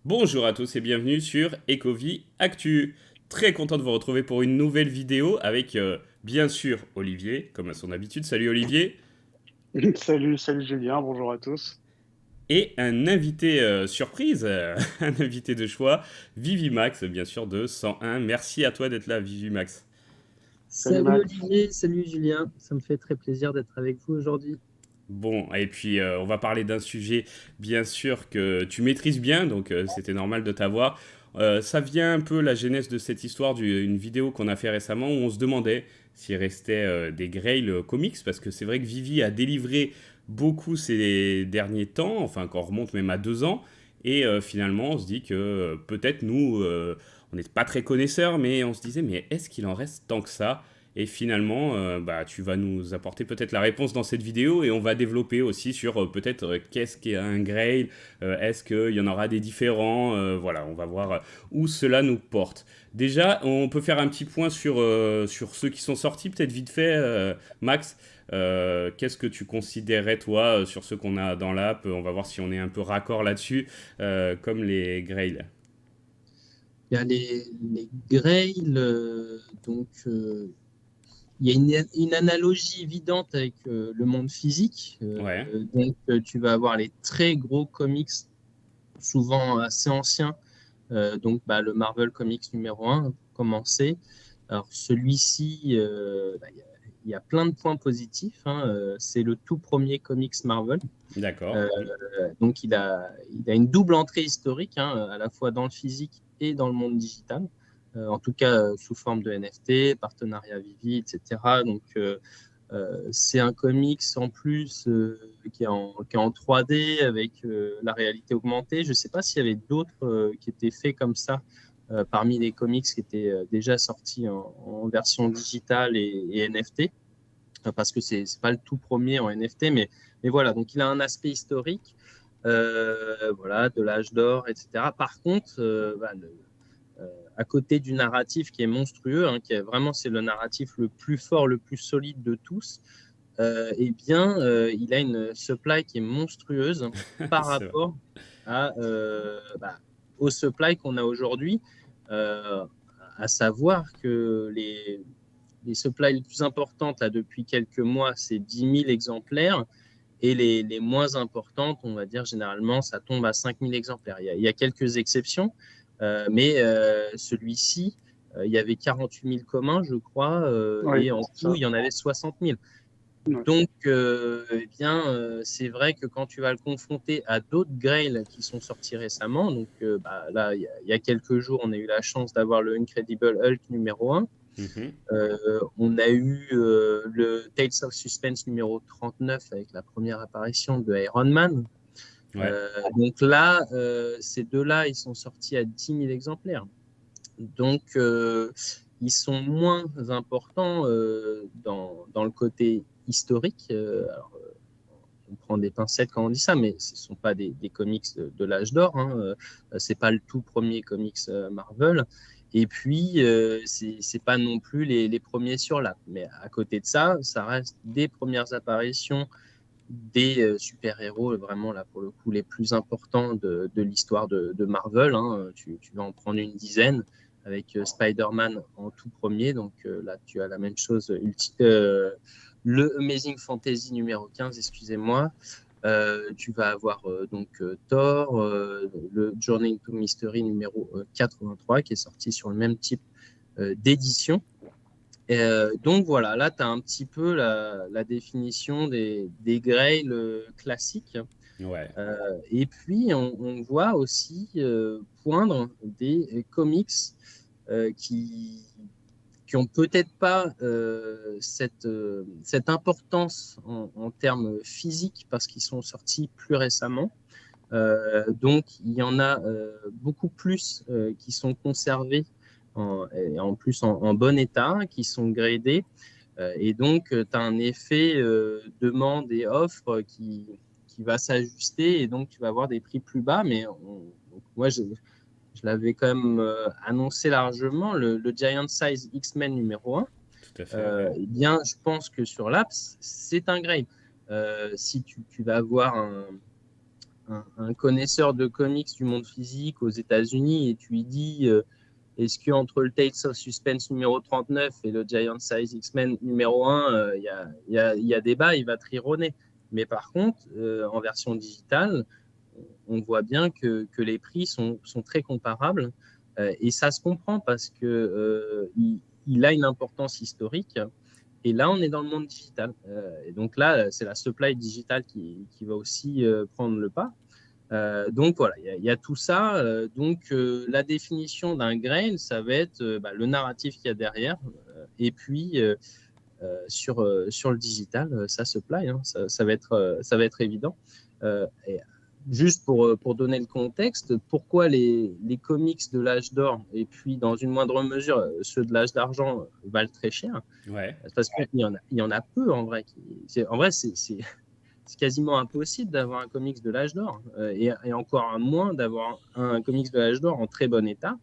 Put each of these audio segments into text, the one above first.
Bonjour à tous et bienvenue sur Ecovie Actu. Très content de vous retrouver pour une nouvelle vidéo avec bien sûr Olivier, comme à son habitude. Salut Olivier. Salut Julien, bonjour à tous. Et un invité surprise, un invité de choix, Vivimax, bien sûr, de 101. Merci à toi d'être là, Vivimax. Salut Salut Max. Olivier, salut Julien, ça me fait très plaisir d'être avec vous aujourd'hui. Bon, et puis on va parler d'un sujet, bien sûr, que tu maîtrises bien, donc c'était normal de t'avoir. Ça vient un peu la genèse de cette histoire d'une vidéo qu'on a fait récemment où on se demandait s'il restait des Grail comics, parce que c'est vrai que Vivi a délivré beaucoup ces derniers temps, enfin qu'on remonte même à 2 ans, et finalement on se dit que peut-être nous, on n'est pas très connaisseurs, mais on se disait, mais est-ce qu'il en reste tant que ça? Et finalement, bah, tu vas nous apporter peut-être la réponse dans cette vidéo et on va développer aussi sur peut-être qu'est-ce qu'est un Grail, est-ce qu'il y en aura des différents, voilà, on va voir où cela nous porte. Déjà, on peut faire un petit point sur ceux qui sont sortis, peut-être vite fait, Max. Qu'est-ce que tu considérais, toi, sur ceux qu'on a dans l'app? On va voir si on est un peu raccord là-dessus, comme les Grail. Il y a les Grail, il y a une analogie évidente avec le monde physique. Ouais, Tu vas avoir les très gros comics, souvent assez anciens, le Marvel Comics numéro 1, pour commencer. Alors celui-ci, il y a plein de points positifs, hein. C'est le tout premier comics Marvel. d'accord. Euh, il a une double entrée historique, hein, à la fois dans le physique et dans le monde digital. En tout cas, sous forme de NFT, partenariat Vivi, etc. C'est un comics en plus qui est en 3D avec la réalité augmentée. Je ne sais pas s'il y avait d'autres qui étaient faits comme ça parmi les comics qui étaient déjà sortis en version digitale et NFT, parce que c'est pas le tout premier en NFT, mais voilà, donc il a un aspect historique, voilà, de l'âge d'or, etc. Par contre, à côté du narratif qui est monstrueux, hein, qui est vraiment c'est le narratif le plus fort, le plus solide de tous, il a une supply qui est monstrueuse par C'est vrai. rapport à, au supply qu'on a aujourd'hui, euh, à savoir que les supplies les plus importantes là, depuis quelques mois, c'est 10 000 exemplaires. Et les moins importantes, on va dire généralement, ça tombe à 5 000 exemplaires. Il y a quelques exceptions, celui-ci, il y avait 48 000 communs, je crois, Oui, et en c'est tout, ça. il y en avait 60 000. Ouais. C'est vrai que quand tu vas le confronter à d'autres Grail qui sont sortis récemment, là, il y a quelques jours, on a eu la chance d'avoir le Incredible Hulk numéro 1. Mhm. On a eu le Tales of Suspense numéro 39 avec la première apparition de Iron Man. Ouais. Ces deux-là, ils sont sortis à 10 000 exemplaires. Donc, ils sont moins importants dans le côté historique. On prend des pincettes quand on dit ça, mais ce ne sont pas des comics de l'âge d'or, hein. C'est pas le tout premier comics Marvel. Et puis, c'est pas non plus les premiers sur l'app. Mais à côté de ça, ça reste des premières apparitions des super-héros, vraiment là pour le coup les plus importants de l'histoire de Marvel, hein. Tu vas en prendre une dizaine avec Spider-Man en tout premier. Là, tu as la même chose, le Amazing Fantasy numéro 15, excusez-moi. Tu vas avoir Thor, le Journey into Mystery numéro 83 qui est sorti sur le même type d'édition. Donc voilà, là, tu as un petit peu la définition des Grail classiques. Ouais. Et puis, on voit aussi poindre des comics euh, qui, qui ont peut-être pas cette importance en termes physiques parce qu'ils sont sortis plus récemment. Il y en a beaucoup plus qui sont conservés et en plus en bon état, qui sont gradés. Tu as un effet demande et offre qui va s'ajuster et donc tu vas avoir des prix plus bas. Moi, je l'avais quand même annoncé largement, le Giant Size X-Men numéro 1. Tout à fait, ouais. Eh bien, je pense que sur l'apps, c'est un grade. Si tu vas avoir un connaisseur de comics du monde physique aux États-Unis et tu lui dis est-ce qu'entre le Tales of Suspense numéro 39 et le Giant Size X-Men numéro 1, il y a débat, il va trironner. Mais par contre, en version digitale, on voit bien que les prix sont très comparables et ça se comprend parce que il a une importance historique. Et là, on est dans le monde digital. Et donc là, c'est la supply digitale qui va aussi prendre le pas. Donc voilà, il y a tout ça. Donc la définition d'un grail, ça va être le narratif qu'il y a derrière. Et puis sur le digital, ça supply, hein, ça va être évident. Et juste pour donner le contexte, pourquoi les comics de l'âge d'or et puis dans une moindre mesure ceux de l'âge d'argent valent très cher? Ouais. Parce qu'il y en a peu en vrai. En vrai, c'est quasiment impossible d'avoir un comics de l'âge d'or et encore moins d'avoir un comics de l'âge d'or en très bon état.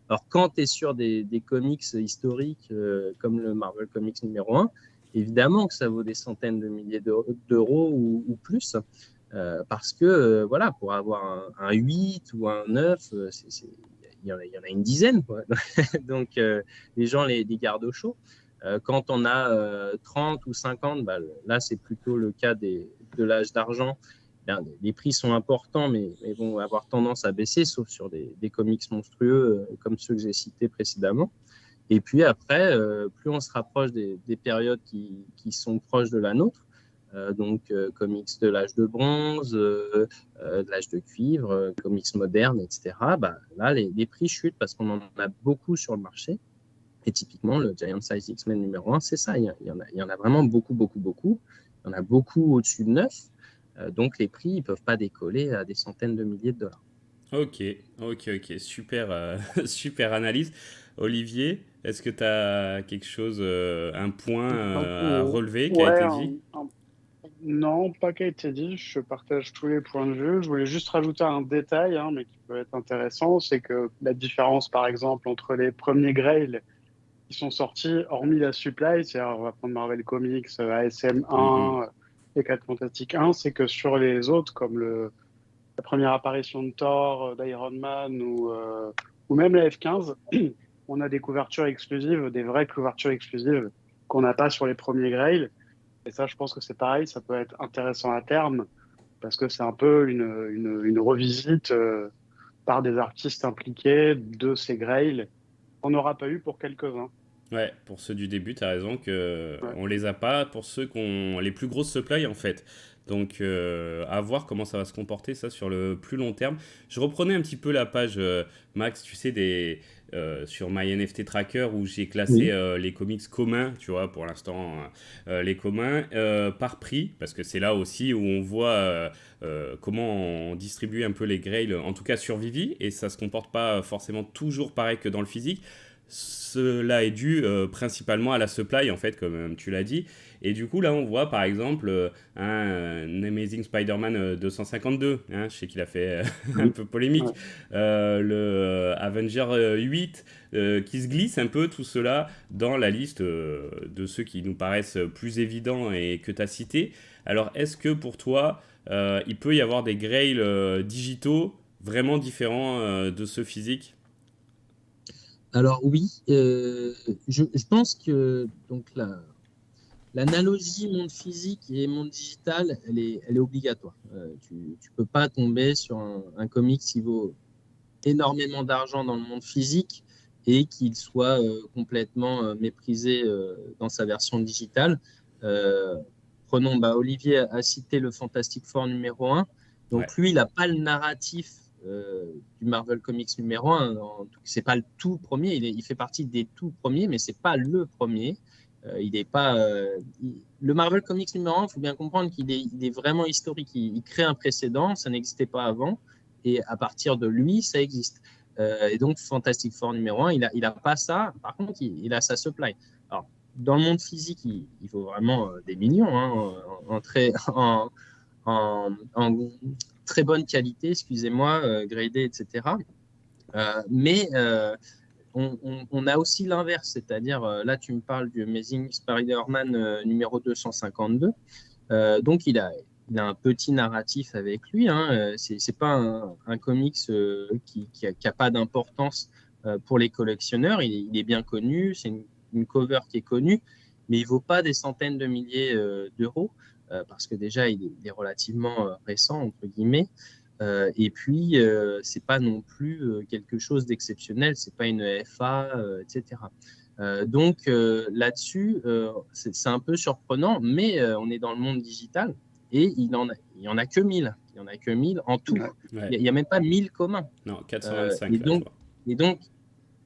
Alors, quand tu es sur des comics historiques comme le Marvel Comics numéro 1, évidemment que ça vaut des centaines de milliers d'euros ou plus. Parce que, voilà, pour avoir un 8 ou un 9, il y en a une dizaine, quoi. Donc, les gens les gardent au chaud. Quand on a 30 ou 50, là, c'est plutôt le cas de l'âge d'argent. Les prix sont importants, mais vont avoir tendance à baisser, sauf sur des comics monstrueux comme ceux que j'ai cités précédemment. Et puis après, plus on se rapproche des périodes qui sont proches de la nôtre, donc comics de l'âge de bronze, de l'âge de cuivre, comics modernes, etc., là, les prix chutent parce qu'on en a beaucoup sur le marché. Et typiquement, le Giant Size X-Men numéro 1, c'est ça. Il y en a vraiment beaucoup, beaucoup, beaucoup. Il y en a beaucoup au-dessus de 9. Donc, les prix, ils ne peuvent pas décoller à des centaines de milliers de dollars. Ok, ok. Super, super analyse. Olivier, est-ce que tu as quelque chose, un point à relever qui a Ouais, été dit? non, pas qui a été dit. Je partage tous les points de vue. Je voulais juste rajouter un détail, hein, mais qui peut être intéressant, c'est que la différence, par exemple, entre les premiers Grail qui sont sortis, hormis la supply, c'est-à-dire on va prendre Marvel Comics, ASM Mhm. 1 et 4 Fantastic 1, c'est que sur les autres, comme la première apparition de Thor, d'Iron Man ou même la F-15, on a des couvertures exclusives, des vraies couvertures exclusives qu'on n'a pas sur les premiers Grail. Et ça, je pense que c'est pareil, ça peut être intéressant à terme parce que c'est un peu une revisite par des artistes impliqués de ces Grail qu'on n'aura pas eu pour quelques-uns. Ouais, pour ceux du début, tu as raison que Ouais. on les a pas pour ceux qui ont les plus grosses supply en fait. Donc à voir comment ça va se comporter ça sur le plus long terme. Je reprenais un petit peu la page Max, tu sais sur My NFT Tracker où j'ai classé Oui. les comics communs, tu vois, pour l'instant les communs par prix parce que c'est là aussi où on voit comment on distribue un peu les grails en tout cas sur Vivi et ça se comporte pas forcément toujours pareil que dans le physique. Cela est dû principalement à la supply, en fait, comme tu l'as dit. Et du coup, là, on voit par exemple un Amazing Spider-Man 252. Hein, je sais qu'il a fait un Oui. peu polémique. Ouais. Le Avenger 8 qui se glisse un peu, tout cela, dans la liste de ceux qui nous paraissent plus évidents et que tu as cités. Alors, est-ce que pour toi, il peut y avoir des grails digitaux vraiment différents de ceux physiques? Alors oui, je pense que donc l'analogie monde physique et monde digital, elle est obligatoire. Tu ne peux pas tomber sur un comics qui vaut énormément d'argent dans le monde physique et qu'il soit complètement méprisé dans sa version digitale. Euh, Prenons, Olivier a cité le Fantastic Four numéro 1. Ouais. Donc lui, il n'a pas le narratif du Marvel Comics numéro 1. C'est pas le tout premier, il fait partie des tout premiers, mais c'est pas le premier. Il est pas, le Marvel Comics numéro 1, il faut bien comprendre il est vraiment historique. Il crée un précédent, ça n'existait pas avant, et à partir de lui, ça existe. Et donc, Fantastic Four numéro 1, il a pas ça. Par contre, il a sa supply. Alors, dans le monde physique, il faut vraiment des millions, hein, en très bonne qualité, excusez-moi, gradé, etc. Mais on a aussi l'inverse, c'est-à-dire, là, tu me parles du Amazing Spider-Man numéro 252. Donc, il a un petit narratif avec lui. Hein. C'est pas un comics qui a pas d'importance pour les collectionneurs. Il est bien connu, c'est une cover qui est connue, mais il vaut pas des centaines de milliers d'euros parce que déjà il est relativement récent entre guillemets. Et puis c'est pas non plus quelque chose d'exceptionnel, c'est pas une FA, etc. Donc là-dessus, c'est un peu surprenant, mais on est dans le monde digital et il y en a que 1000. Il y en a que 1000 en tout. Ouais. Ouais. Il y a même pas 1000 communs. Non, 425 Et là, je donc, vois. et donc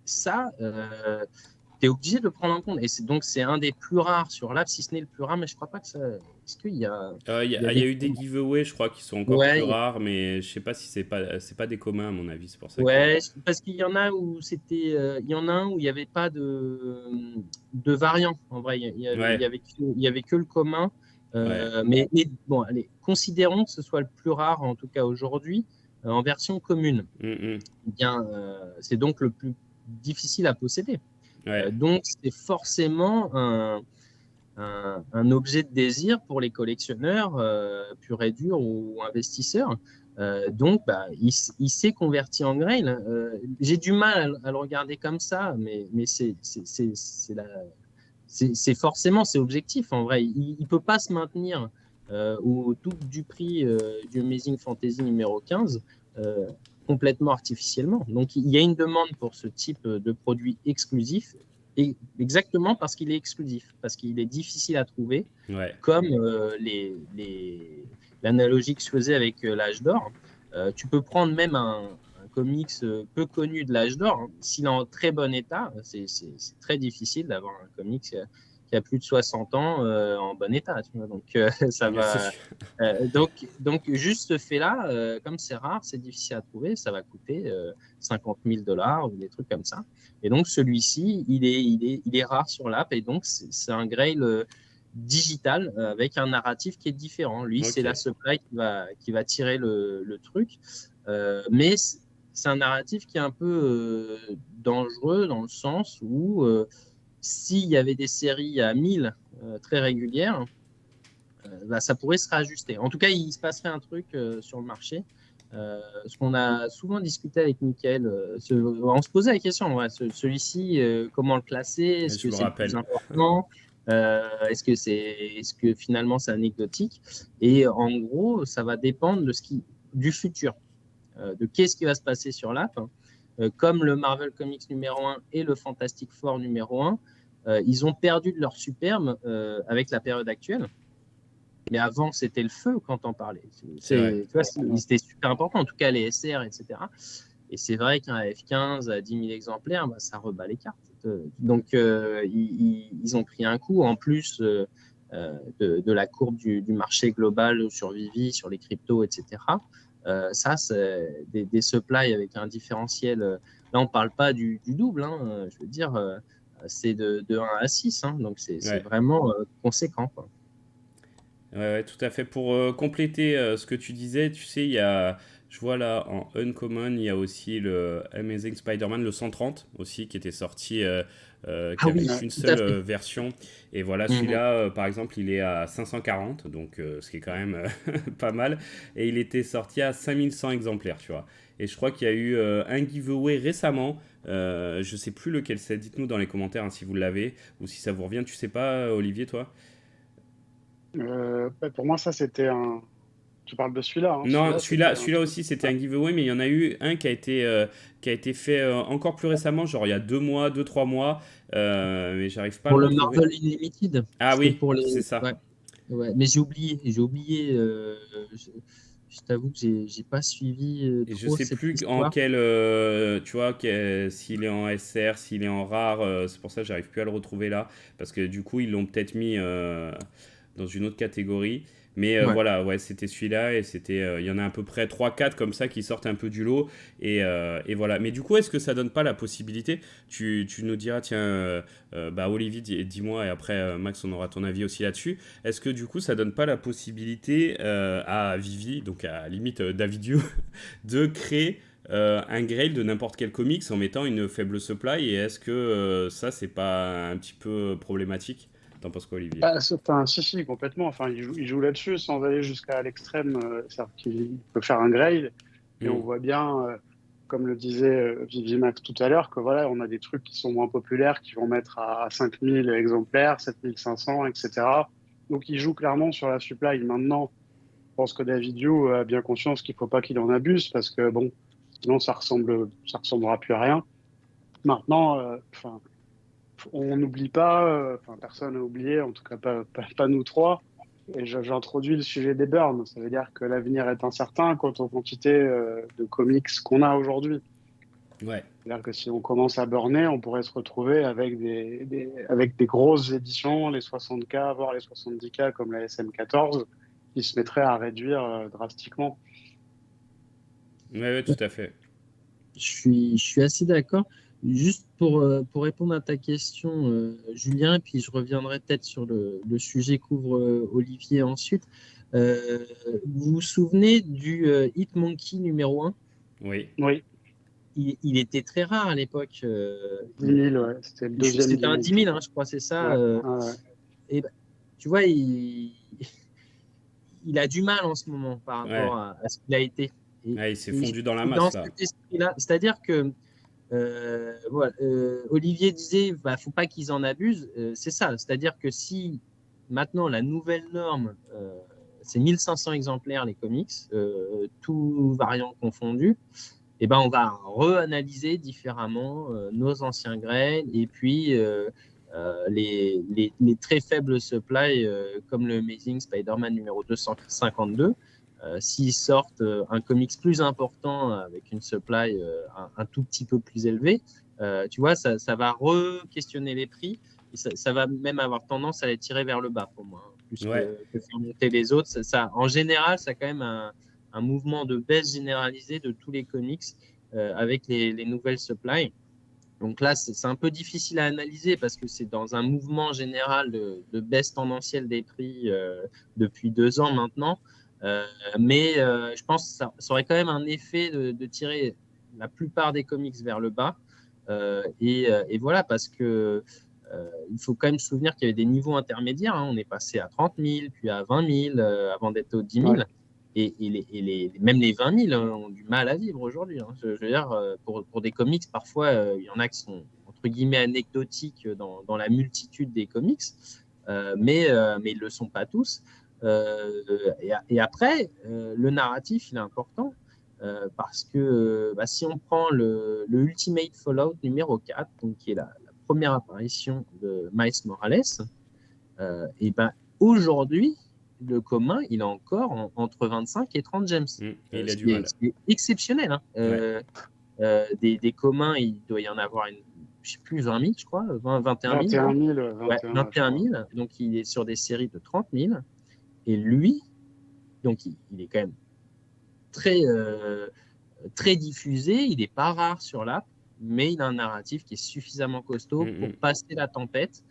ça, tu es obligé de le prendre en compte. Et donc, c'est un des plus rares sur l'app, si ce n'est le plus rare, mais je crois pas que ça. Est-ce qu'il y a. Il Il y a y a des. eu des giveaways, je crois, qui sont encore plus Ouais, rares, mais je sais pas si c'est pas des communs, à mon avis. C'est pour ça que. ouais, parce qu'il y en a où c'était. Il y en a un où il n'y avait pas de variant. En vrai, Ouais, il y avait que le commun. ouais. Mais bon, allez, considérons que ce soit le plus rare, en tout cas aujourd'hui, en version commune. Mm, Eh bien, c'est donc le plus difficile à posséder. ouais, Donc, c'est forcément un objet de désir pour les collectionneurs purs et durs ou investisseurs. Donc, bah, il s'est converti en grail. J'ai du mal à le regarder comme ça, mais c'est forcément c'est objectif. En vrai, il ne peut pas se maintenir au double du prix du Amazing Fantasy numéro 15 euh, complètement artificiellement. Donc, il y a une demande pour ce type de produit exclusif, et exactement parce qu'il est exclusif, parce qu'il est difficile à trouver, ouais. comme l'analogie que je faisais avec l'âge d'or. Tu peux prendre même un comics peu connu de l'âge d'or, hein. S'il est en très bon état, c'est très difficile d'avoir un comics qui a plus de 60 ans en bon état. Tu vois. Donc, ça Ouais, c'est va. sûr. Donc, juste ce fait-là, comme c'est rare, c'est difficile à trouver, ça va coûter 50 000 dollars ou des trucs comme ça. Et donc, celui-ci, il est rare sur l'app et donc, c'est un grail digital avec un narratif qui est différent. Lui, c'est Ok. la supply qui va tirer le truc. Mais c'est un narratif qui est un peu dangereux dans le sens où s'il y avait des séries à 1000 très régulières, bah, ça pourrait se réajuster. En tout cas, il se passerait un truc sur le marché. Ce qu'on a souvent discuté avec Mickaël, on se posait la question, ouais, celui-ci, comment le classer? Est-ce Je que me c'est le plus rappelle. important? Est-ce que finalement c'est anecdotique? Et en gros, ça va dépendre du futur, de qu'est-ce qui va se passer sur l'app. Comme le Marvel Comics numéro 1 et le Fantastic Four numéro 1, ils ont perdu de leur superbe avec la période actuelle. Mais avant, c'était le feu quand on parlait. C'est vrai. Tu vois, c'était super important, en tout cas les SR, etc. Et c'est vrai qu'un F15 à 10 000 exemplaires, bah, ça rebat les cartes. Donc, ils ont pris un coup, en plus de la courbe du marché global sur Vivi, sur les cryptos, etc. Ça, c'est des supplies avec un différentiel. Là, on ne parle pas du double, hein, je veux dire, c'est de 1 à 6. Hein, donc, c'est Ouais. vraiment conséquent, quoi. Ouais, ouais, tout à fait. Pour compléter ce que tu disais, tu sais, je vois là en Uncommon, il y a aussi le Amazing Spider-Man, le 130 aussi, qui était sorti, Ah qui avait oui, Ouais. qu'une tout à seule fait. version. Et voilà, Mhm. celui-là, par exemple, il est à 540, donc ce qui est quand même pas mal. Et il était sorti à 5100 exemplaires, tu vois. Et je crois qu'il y a eu un giveaway récemment. Je sais plus lequel c'est. Dites-nous dans les commentaires hein, si vous l'avez ou si ça vous revient. Tu sais pas, Olivier, toi? Bah, pour moi, ça, c'était un. Tu parles de celui-là, hein. Non, Celui-là, c'était un celui-là truc. aussi, c'était Ah, un giveaway, mais il y en a eu un qui a été fait encore plus récemment, genre il y a 2 mois, 3 mois, mais j'arrive pas à Pour le le retrouver. Marvel Unlimited, Ah c'était oui, pour les. c'est ça. Ouais, ouais. Mais j'ai oublié. Je t'avoue que j'ai pas suivi Et je trop sais cette plus en histoire. quel, tu vois, s'il est en SR, s'il est en rare, c'est pour ça que j'arrive plus à le retrouver là, parce que du coup ils l'ont peut-être mis dans une autre catégorie. Mais Ouais. voilà, ouais, c'était celui-là et c'était, il y en a à peu près trois quatre comme ça qui sortent un peu du lot et voilà. Mais du coup, est-ce que ça donne pas la possibilité, tu nous diras, tiens, bah Olivier, dis-moi et après Max, on aura ton avis aussi là-dessus. Est-ce que du coup, ça donne pas la possibilité à Vivi, donc à limite Davidio, de créer un grail de n'importe quel comics en mettant une faible supply et est-ce que ça, c'est pas un petit peu problématique? T'en penses quoi, Olivier? Si, complètement. Enfin, il joue là-dessus sans aller jusqu'à l'extrême. C'est-à-dire qu'il peut faire un grade. Et on Hmm. voit bien, comme le disait Vivimax tout à l'heure, que voilà, on a des trucs qui sont moins populaires, qui vont mettre à 5000 exemplaires, 7500, etc. Donc, il joue clairement sur la supply. Maintenant, je pense que David Yu a bien conscience qu'il ne faut pas qu'il en abuse parce que, bon, sinon, ça ressemblera plus à rien. Maintenant, on n'oublie pas, personne n'a oublié, en tout cas pas nous trois. Et j'introduis le sujet des burns. Ça veut dire que l'avenir est incertain quant aux quantités de comics qu'on a aujourd'hui. Ouais. C'est-à-dire que si on commence à burner, on pourrait se retrouver avec avec des grosses éditions, les 60K, voire les 70K comme la SM14, qui se mettraient à réduire drastiquement. Ouais, ouais, tout à fait. Je suis assez d'accord. Juste pour répondre à ta question, Julien, puis je reviendrai peut-être sur le sujet qu'ouvre Olivier ensuite. Vous vous souvenez du Hitmonkey numéro 1? Oui. Oui, Il était très rare à l'époque. 10 000, ouais. C'était le deuxième 10 C'était un 000, 10 je 000, hein, crois. je crois, c'est ça. Ouais, ouais, Et ben, tu vois, il a du mal en ce moment par rapport Ouais. à ce qu'il a été. Ouais, il s'est Et fondu dans la c'est dans masse, là. cet esprit-là, c'est-à-dire que voilà, Olivier disait, bah, faut pas qu'ils en abusent. C'est ça, c'est-à-dire que si maintenant la nouvelle norme, c'est 1500 exemplaires les comics, tout variant confondu, et ben on va reanalyser différemment nos anciens grains et puis les très faibles supply comme le Amazing Spider-Man numéro 252. S'ils sortent un comics plus important avec une supply un tout petit peu plus élevée, tu vois, ça va re-questionner les prix et ça va même avoir tendance à les tirer vers le bas pour moi, hein, plus Ouais. que faire monter les autres. En général, ça a quand même un mouvement de baisse généralisée de tous les comics avec les nouvelles supplies. Donc là, c'est un peu difficile à analyser parce que c'est dans un mouvement général de baisse tendancielle des prix depuis 2 ans maintenant. Mais je pense que ça aurait quand même un effet de tirer la plupart des comics vers le bas. Et voilà, parce que il faut quand même se souvenir qu'il y avait des niveaux intermédiaires, hein. On est passé à 30 000, puis à 20 000, avant d'être aux 10 000. ouais. Même les 20 000 ont du mal à vivre aujourd'hui, hein. Je veux dire, pour des comics, parfois, il y en a qui sont, entre guillemets, anecdotiques dans la multitude des comics, mais ils ne le sont pas tous. Et après, le narratif, il est important. Parce que si on prend le Ultimate Fallout numéro 4, donc, qui est la première apparition de Miles Morales, et ben, aujourd'hui, le commun, il est encore entre 25 et 30 gems, Il a ce du qui est, mal. ce qui est exceptionnel, hein. Ouais. Des communs, il doit y en avoir, je ne sais plus, 20 000, je crois, 21 000. 21 000, Ouais, 21, ouais, je 21 crois. 000. Donc, il est sur des séries de 30 000. Et lui, donc, il est quand même très, très diffusé. Il n'est pas rare sur l'app, mais il a un narratif qui est suffisamment costaud pour Mm, passer la tempête.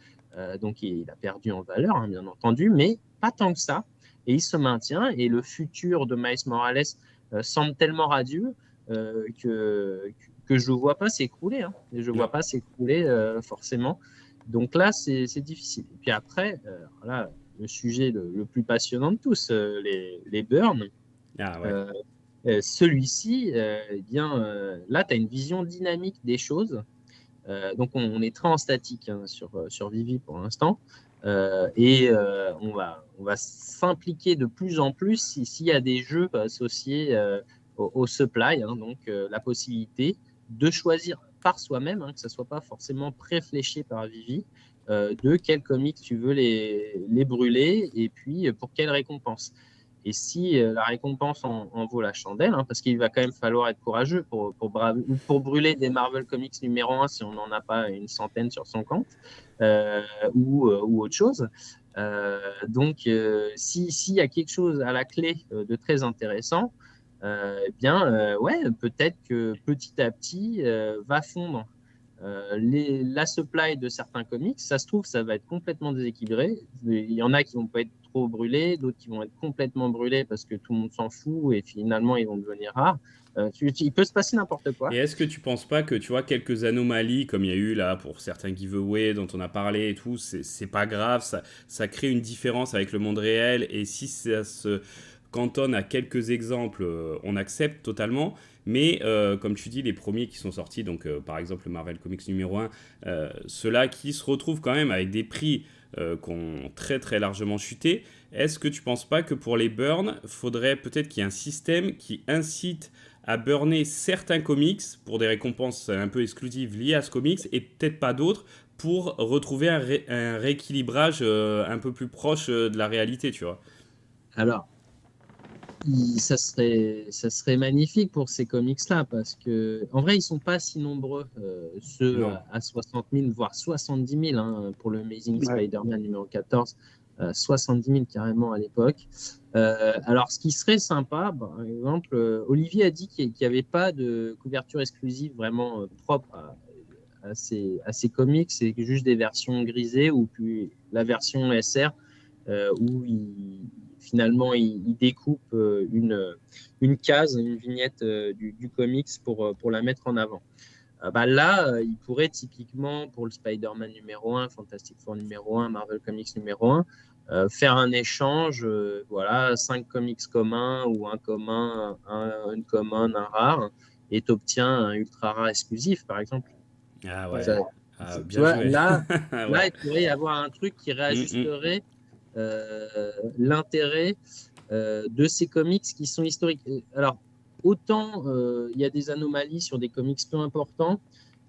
Donc, il a perdu en valeur, hein, bien entendu, mais pas tant que ça. Et il se maintient. Et le futur de Miles Morales semble tellement radieux que je ne vois pas s'écrouler, hein. Et je ne Non. vois pas s'écrouler forcément. Donc là, c'est difficile. Et puis après, voilà, le sujet le plus passionnant de tous, les burns. Ah ouais. Euh, Celui-ci, eh bien, là, tu as une vision dynamique des choses. Donc, on est très en statique, hein, sur Vivi pour l'instant. On va s'impliquer de plus en plus s'il y a des jeux associés au supply, hein, donc la possibilité de choisir par soi-même, hein, que ce ne soit pas forcément préfléché par Vivi, de quels comics tu veux les brûler et puis pour quelle récompense. Et si la récompense en vaut la chandelle, hein, parce qu'il va quand même falloir être courageux pour brûler des Marvel Comics numéro 1 si on n'en a pas une centaine sur son compte, ou autre chose. Donc, s'il y a quelque chose à la clé de très intéressant, eh bien, ouais, peut-être que petit à petit va fondre la supply de certains comics. Ça se trouve, ça va être complètement déséquilibré. Il y en a qui vont pas être trop brûlés, d'autres qui vont être complètement brûlés parce que tout le monde s'en fout et finalement ils vont devenir rares. Il peut se passer n'importe quoi. Et est-ce que tu penses pas que, tu vois, quelques anomalies, comme il y a eu là pour certains giveaways dont on a parlé et tout, c'est pas grave, ça crée une différence avec le monde réel, et si ça se cantonne à quelques exemples, on accepte totalement, mais comme tu dis, les premiers qui sont sortis, donc par exemple le Marvel Comics numéro 1, ceux-là qui se retrouvent quand même avec des prix qui ont très très largement chuté, est-ce que tu penses pas que pour les burns, faudrait peut-être qu'il y ait un système qui incite à burner certains comics pour des récompenses un peu exclusives liées à ce comics et peut-être pas d'autres pour retrouver un rééquilibrage un peu plus proche de la réalité, tu vois. Alors, ça serait magnifique pour ces comics-là parce que, en vrai, ils sont pas si nombreux, ceux Non. à 60 000, voire 70 000 hein, pour le Amazing Ouais. Spider-Man numéro 14, 70 000 carrément à l'époque. Alors, ce qui serait sympa, par exemple, Olivier a dit qu'il n'y avait pas de couverture exclusive vraiment propre à ces comics, c'est juste des versions grisées ou puis la version SR où finalement il découpe une case, une vignette du comics pour la mettre en avant. Bah là, il pourrait typiquement, pour le Spider-Man numéro 1, Fantastic Four numéro 1, Marvel Comics numéro 1, faire un échange, voilà, 5 comics communs ou un commun, une common, un rare, et tu obtiens un ultra rare exclusif, par exemple. Ah Ouais. ouais, Ça, ah, tu bien vois, joué. là, Ouais. il pourrait y avoir un truc qui Mm, mm. réajusterait l'intérêt de ces comics qui sont historiques. Alors, autant il y a des anomalies sur des comics peu importants,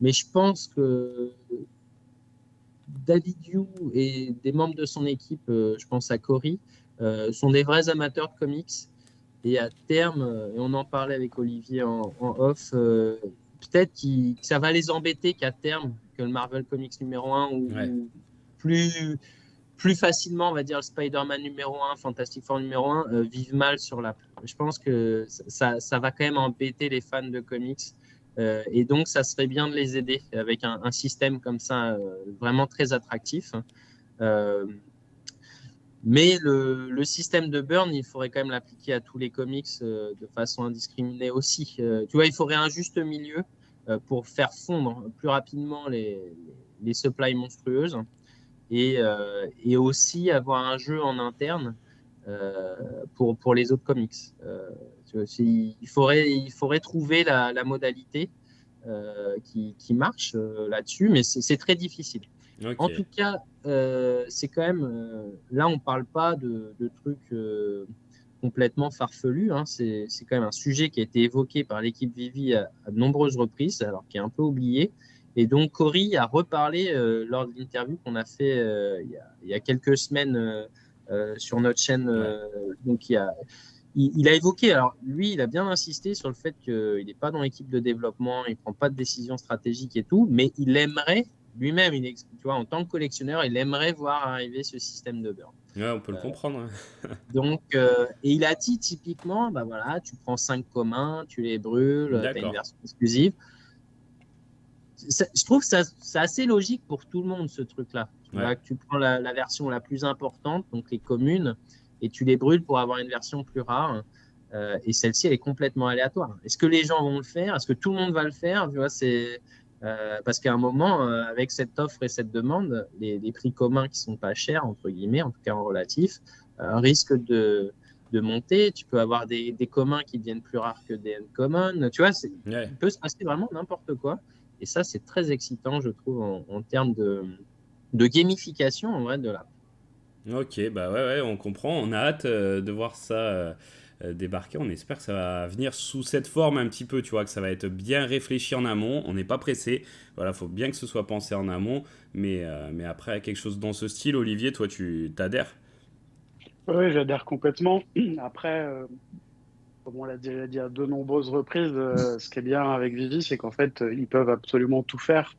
mais je pense que David Yu et des membres de son équipe, je pense à Cory, sont des vrais amateurs de comics. Et à terme, et on en parlait avec Olivier en off, peut-être que ça va les embêter qu'à terme, que le Marvel Comics numéro 1 Ouais. ou plus, plus facilement, on va dire, le Spider-Man numéro 1, Fantastic Four numéro 1, vivent mal sur l'app. Je pense que ça va quand même embêter les fans de comics. Et donc, ça serait bien de les aider avec un système comme ça, vraiment très attractif. Euh, mais le système de burn, il faudrait quand même l'appliquer à tous les comics de façon indiscriminée aussi. Tu vois, il faudrait un juste milieu pour faire fondre plus rapidement les supplies monstrueuses et aussi avoir un jeu en interne pour les autres comics. Il faudrait trouver la modalité qui marche là-dessus, mais c'est très difficile. En Ok. tout cas, c'est quand même. Là, on ne parle pas de trucs complètement farfelus. Hein. C'est quand même un sujet qui a été évoqué par l'équipe Vivi à de nombreuses reprises, alors qui est un peu oublié. Et donc, Cory a reparlé lors de l'interview qu'on a fait il y a quelques semaines sur notre chaîne. Ouais. Donc, il a évoqué, alors lui, il a bien insisté sur le fait qu'il n'est pas dans l'équipe de développement, il ne prend pas de décision stratégique et tout, mais il aimerait lui-même, tu vois, en tant que collectionneur, il aimerait voir arriver ce système de burn. Ouais, on peut le comprendre, hein. Donc, et il a dit typiquement, bah voilà, tu prends 5 communs, tu les brûles, tu as une D'accord. version exclusive. Je trouve que c'est assez logique pour tout le monde, ce truc-là. Tu Ouais. vois, que tu prends la version la plus importante, donc les communes, et tu les brûles pour avoir une version plus rare. Et celle-ci, elle est complètement aléatoire. Est-ce que les gens vont le faire? Est-ce que tout le monde va le faire? Tu vois, parce qu'à un moment, avec cette offre et cette demande, les prix communs qui sont pas chers, entre guillemets, en tout cas en relatif, risquent de monter. Tu peux avoir des communs qui deviennent plus rares que des uncommon. Tu vois, Ouais. il peut se passer vraiment n'importe quoi. Et ça, c'est très excitant, je trouve, en termes de gamification, en vrai, de l'app. Ok, bah ouais, ouais, on comprend. On a hâte de voir ça débarquer. On espère que ça va venir sous cette forme un petit peu, tu vois, que ça va être bien réfléchi en amont. On n'est pas pressé. Voilà, faut bien que ce soit pensé en amont. Mais après, quelque chose dans ce style, Olivier, toi, tu t'adhères? Oui, j'adhère complètement. Après, comme on l'a déjà dit à de nombreuses reprises, ce qui est bien avec Vivi, c'est qu'en fait, ils peuvent absolument tout faire.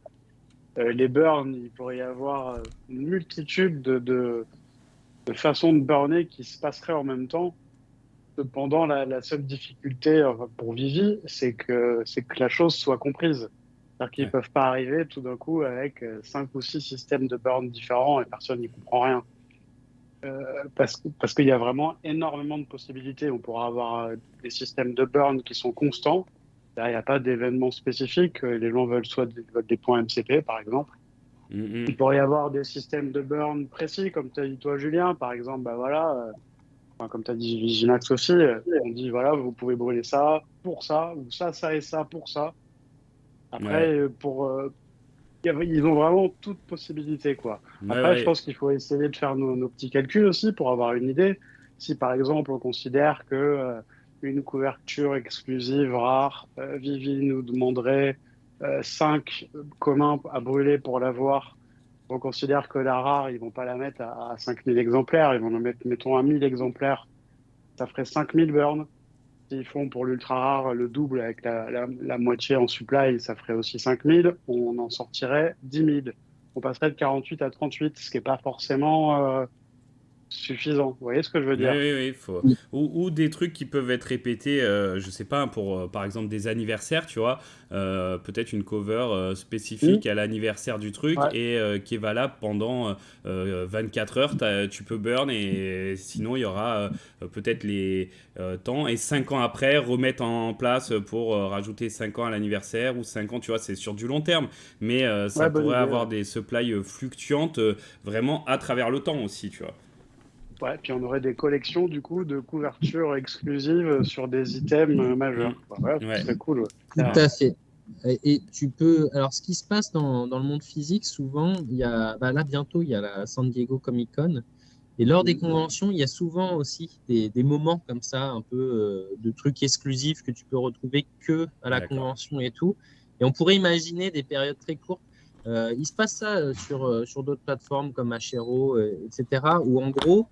Les burns, il pourrait y avoir une multitude de façons de burner qui se passeraient en même temps. Cependant, la seule difficulté enfin, pour Vivi, c'est que la chose soit comprise. C'est-à-dire qu'ils Ouais. peuvent pas arriver tout d'un coup avec 5 ou 6 systèmes de burn différents et personne n'y comprend rien. parce qu'il y a vraiment énormément de possibilités. On pourra avoir des systèmes de burn qui sont constants. Là, il n'y a pas d'événements spécifiques. Les gens veulent des points MCP, par exemple. Il pourrait y avoir des systèmes de burn précis, comme tu as dit toi, Julien. Par exemple, bah voilà, enfin, comme tu as dit Viginax aussi, on dit voilà, vous pouvez brûler ça pour ça, ou ça et ça pour ça. Après, Ouais, ils ont vraiment toute possibilité, quoi. ouais, Après, je ouais, pense qu'il faut essayer de faire nos petits calculs aussi pour avoir une idée. Si par exemple on considère que une couverture exclusive rare, Vivi nous demanderait 5 communs à brûler pour l'avoir. On considère que la rare, ils vont pas la mettre à 5000 exemplaires, ils vont en mettre, mettons, à 1000 exemplaires. Ça ferait 5000 burns. S'ils font pour l'ultra rare le double avec la moitié en supply, ça ferait aussi 5000. On en sortirait 10 000. On passerait de 48 à 38, ce qui n'est pas forcément suffisant. Vous voyez ce que je veux oui, dire? oui, oui, faut... ou des trucs qui peuvent être répétés, je sais pas, pour par exemple des anniversaires, tu vois, peut-être une cover Hmm. spécifique à l'anniversaire du truc Ouais, et qui est valable pendant 24 heures, tu peux burn et sinon il y aura peut-être les temps et 5 ans après remettre en place pour rajouter 5 ans à l'anniversaire ou 5 ans, tu vois, c'est sur du long terme, mais ça ouais, bonne pourrait idée. Ouais. avoir des supplies fluctuantes vraiment à travers le temps aussi, tu vois. Ouais, puis on aurait des collections du coup de couvertures exclusives sur des items Mm. majeurs, quoi. Ouais, ce Ouais. serait cool. Ouais. Tout à fait. Et tu peux. Alors, ce qui se passe dans le monde physique, souvent, il y a. Bah là, bientôt, il y a la San Diego Comic Con. Et lors des Hmm. conventions, il y a souvent aussi des moments comme ça, un peu de trucs exclusifs que tu peux retrouver que à la D'accord. convention et tout. Et on pourrait imaginer des périodes très courtes. Il se passe ça sur d'autres plateformes comme Hero, etc., où en gros,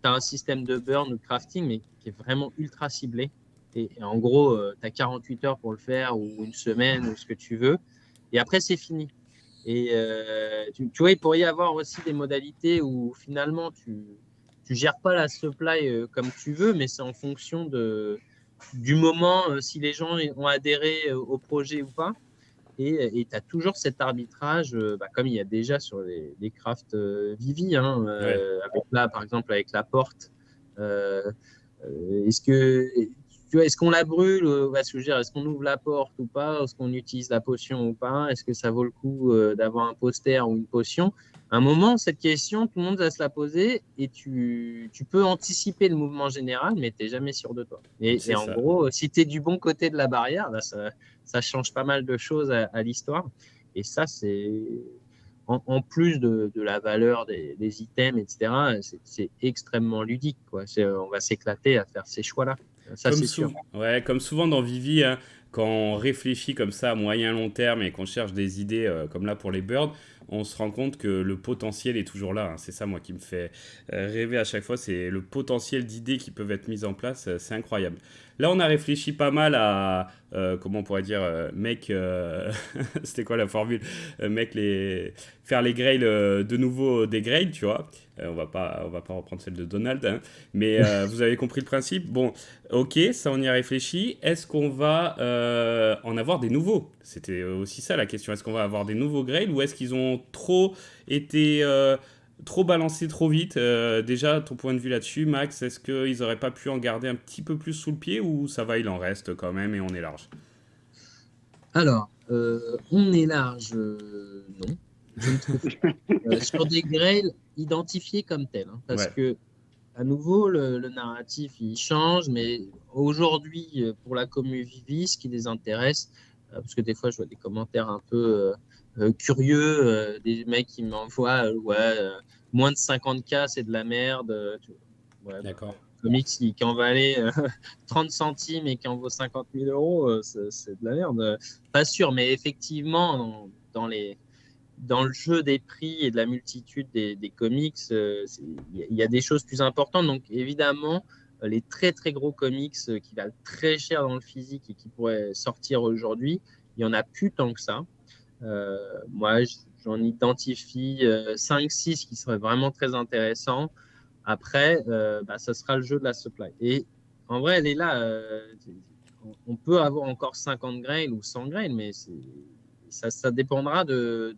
tu as un système de burn ou de crafting, mais qui est vraiment ultra ciblé. Et en gros, tu as 48 heures pour le faire, ou une semaine, ou ce que tu veux. Et après, c'est fini. Et tu vois, il pourrait y avoir aussi des modalités où finalement, tu gères pas la supply comme tu veux, mais c'est en fonction du moment, si les gens ont adhéré au projet ou pas. Et tu as toujours cet arbitrage, bah, comme il y a déjà sur les crafts Vivi, hein, Ouais. avec là, par exemple, avec la porte. Euh, est-ce que, tu vois, est-ce qu'on la brûle, est-ce que je veux dire, est-ce qu'on ouvre la porte ou pas? Est-ce qu'on utilise la potion ou pas? Est-ce que ça vaut le coup d'avoir un poster ou une potion? À un moment, cette question, tout le monde va se la poser et tu peux anticiper le mouvement général, mais tu n'es jamais sûr de toi. Et C'est en ça. gros, si tu es du bon côté de la barrière, là, ça change pas mal de choses à l'histoire. Et ça, c'est en plus de la valeur des items, etc., c'est extrêmement ludique, quoi. On va s'éclater à faire ces choix-là. Ça, c'est sûr. Ouais, comme souvent dans Vivi, hein, quand on réfléchit comme ça à moyen long terme et qu'on cherche des idées comme là pour les birds, on se rend compte que le potentiel est toujours là, hein. C'est ça, moi, qui me fait rêver à chaque fois. C'est le potentiel d'idées qui peuvent être mises en place. C'est incroyable. Là, on a réfléchi pas mal à, comment on pourrait dire, c'était quoi la formule? Mec, faire les grails de nouveau des grails, tu vois. On va pas reprendre celle de Donald, hein. Mais vous avez compris le principe. Bon, ok, ça on y a réfléchi. Est-ce qu'on va en avoir des nouveaux? C'était aussi ça la question. Est-ce qu'on va avoir des nouveaux Grail ou est-ce qu'ils ont trop été trop balancés trop vite? Déjà, ton point de vue là-dessus, Max, est-ce qu'ils auraient pas pu en garder un petit peu plus sous le pied ou ça va, il en reste quand même et on est large? Alors, on est large, non, je ne trouve pas. Sur des grails identifiés comme tels, hein, parce Ouais, que à nouveau, le narratif, il change, mais aujourd'hui, pour la commu Vivi, ce qui les intéresse, parce que des fois, je vois des commentaires un peu curieux, des mecs qui m'envoient, ouais, moins de 50K, c'est de la merde. Ouais, bah, d'accord. comics qui en valait 30 centimes et qui en vaut 50 000 euros, c'est de la merde. Pas sûr, mais effectivement, dans le jeu des prix et de la multitude des comics, il y a des choses plus importantes. Donc, évidemment, les très, très gros comics qui valent très cher dans le physique et qui pourraient sortir aujourd'hui, il n'y en a plus tant que ça. Moi, j'en identifie 5-6 qui seraient vraiment très intéressants. Après, bah, ça sera le jeu de la supply. Et en vrai, elle est là. On peut avoir encore 50 grains ou 100 grains, mais ça dépendra de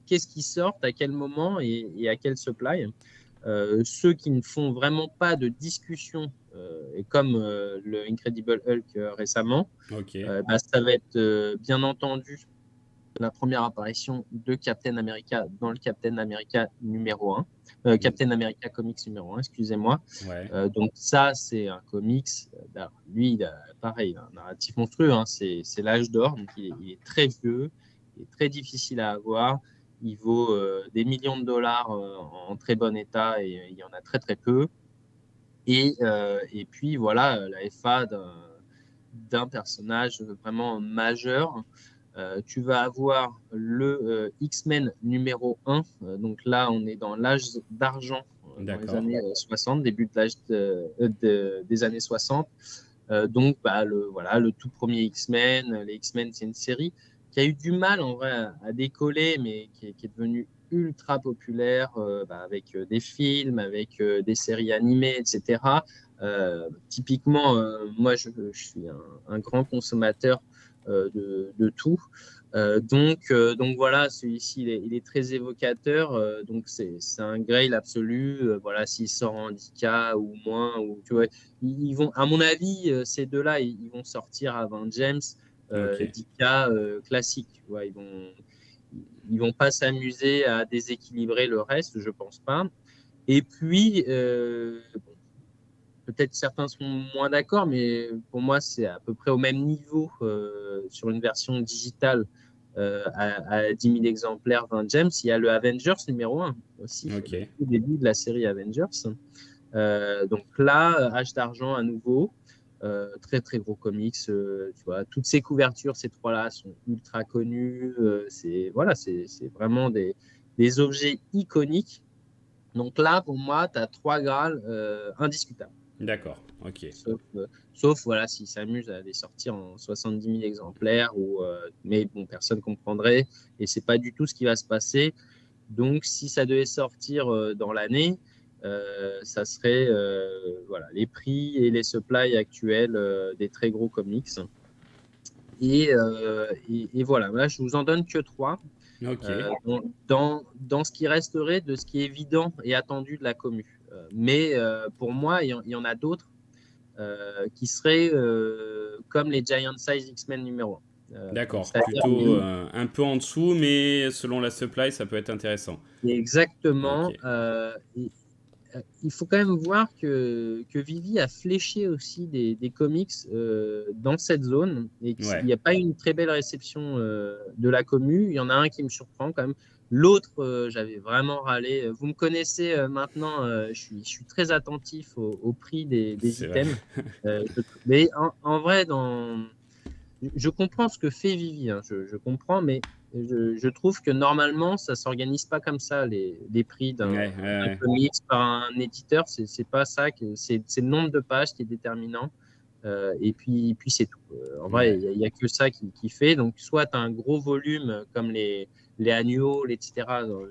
qu'est-ce qui sort, à quel moment et à quel supply. Ceux qui ne font vraiment pas de discussion, et comme le Incredible Hulk récemment, Ok. bah, ça va être bien entendu la première apparition de Captain America dans le Captain America numéro 1, Captain America Comics numéro 1, excusez-moi. Ouais. Donc ça, c'est un comics. Lui, il a, pareil, il a un narratif monstrueux. Hein, c'est l'âge d'or, donc il est très vieux, il est très difficile à avoir. Il vaut des millions de dollars en très bon état et il y en a très très peu. Et puis voilà, la FA d'un personnage vraiment majeur. Tu vas avoir le X-Men numéro 1. Donc là, on est dans l'âge d'argent dans les D'accord. années 60, début de l'âge des années 60. Donc, bah, voilà, le tout premier X-Men. Les X-Men, c'est une série qui a eu du mal en vrai à décoller, mais qui est devenue ultra populaire avec des films, avec des séries animées, etc. Typiquement, moi, je suis un grand consommateur de tout. Donc voilà, celui-ci, il est très évocateur. Donc c'est un grail absolu. Voilà, s'il sort en 10K ou moins, ou tu vois, ils vont, à mon avis, ces deux-là, ils vont sortir à 20 James, Ok. 10K classique. Tu vois, ils vont pas s'amuser à déséquilibrer le reste, je pense pas. Et puis, peut-être certains seront moins d'accord, mais pour moi, c'est à peu près au même niveau sur une version digitale à 10 000 exemplaires, 20 James. Il y a le Avengers numéro 1 aussi, Ok. le tout début de la série Avengers. Donc là, Âge d'argent à nouveau, très très gros comics. Tu vois, toutes ces couvertures, ces trois-là, sont ultra connues. Voilà, c'est vraiment des objets iconiques. Donc là, pour moi, tu as trois Graals indiscutables. D'accord. Ok. Sauf voilà, s'ils s'amusent à les sortir en 70 000 exemplaires, mais bon, personne ne comprendrait. Et c'est pas du tout ce qui va se passer. Donc, si ça devait sortir dans l'année, ça serait voilà, les prix et les supplies actuels des très gros comics. Et voilà, là, je vous en donne que trois. Ok. Dans ce qui resterait de ce qui est évident et attendu de la commu. Mais pour moi, il y en a d'autres qui seraient comme les Giant Size X-Men numéro 1. D'accord. C'est-à-dire Plutôt un peu en dessous, mais selon la supply, ça peut être intéressant. exactement. Ok. Il faut quand même voir que Vivi a fléché aussi des comics dans cette zone et qu'il Ouais. n'y a pas eu une très belle réception de la commu. Il y en a un qui me surprend quand même. L'autre, j'avais vraiment râlé. Vous me connaissez maintenant, je suis très attentif au prix des C'est vrai. items. Mais en vrai, je comprends ce que fait Vivi, hein, je comprends, mais je trouve que normalement, ça ne s'organise pas comme ça, les prix d'un Ouais, ouais, comics par un éditeur. C'est pas ça, c'est le nombre de pages qui est déterminant. Et puis c'est tout. En vrai, ouais. il y a que ça qui fait. Donc, soit tu as un gros volume comme les annuals, etc.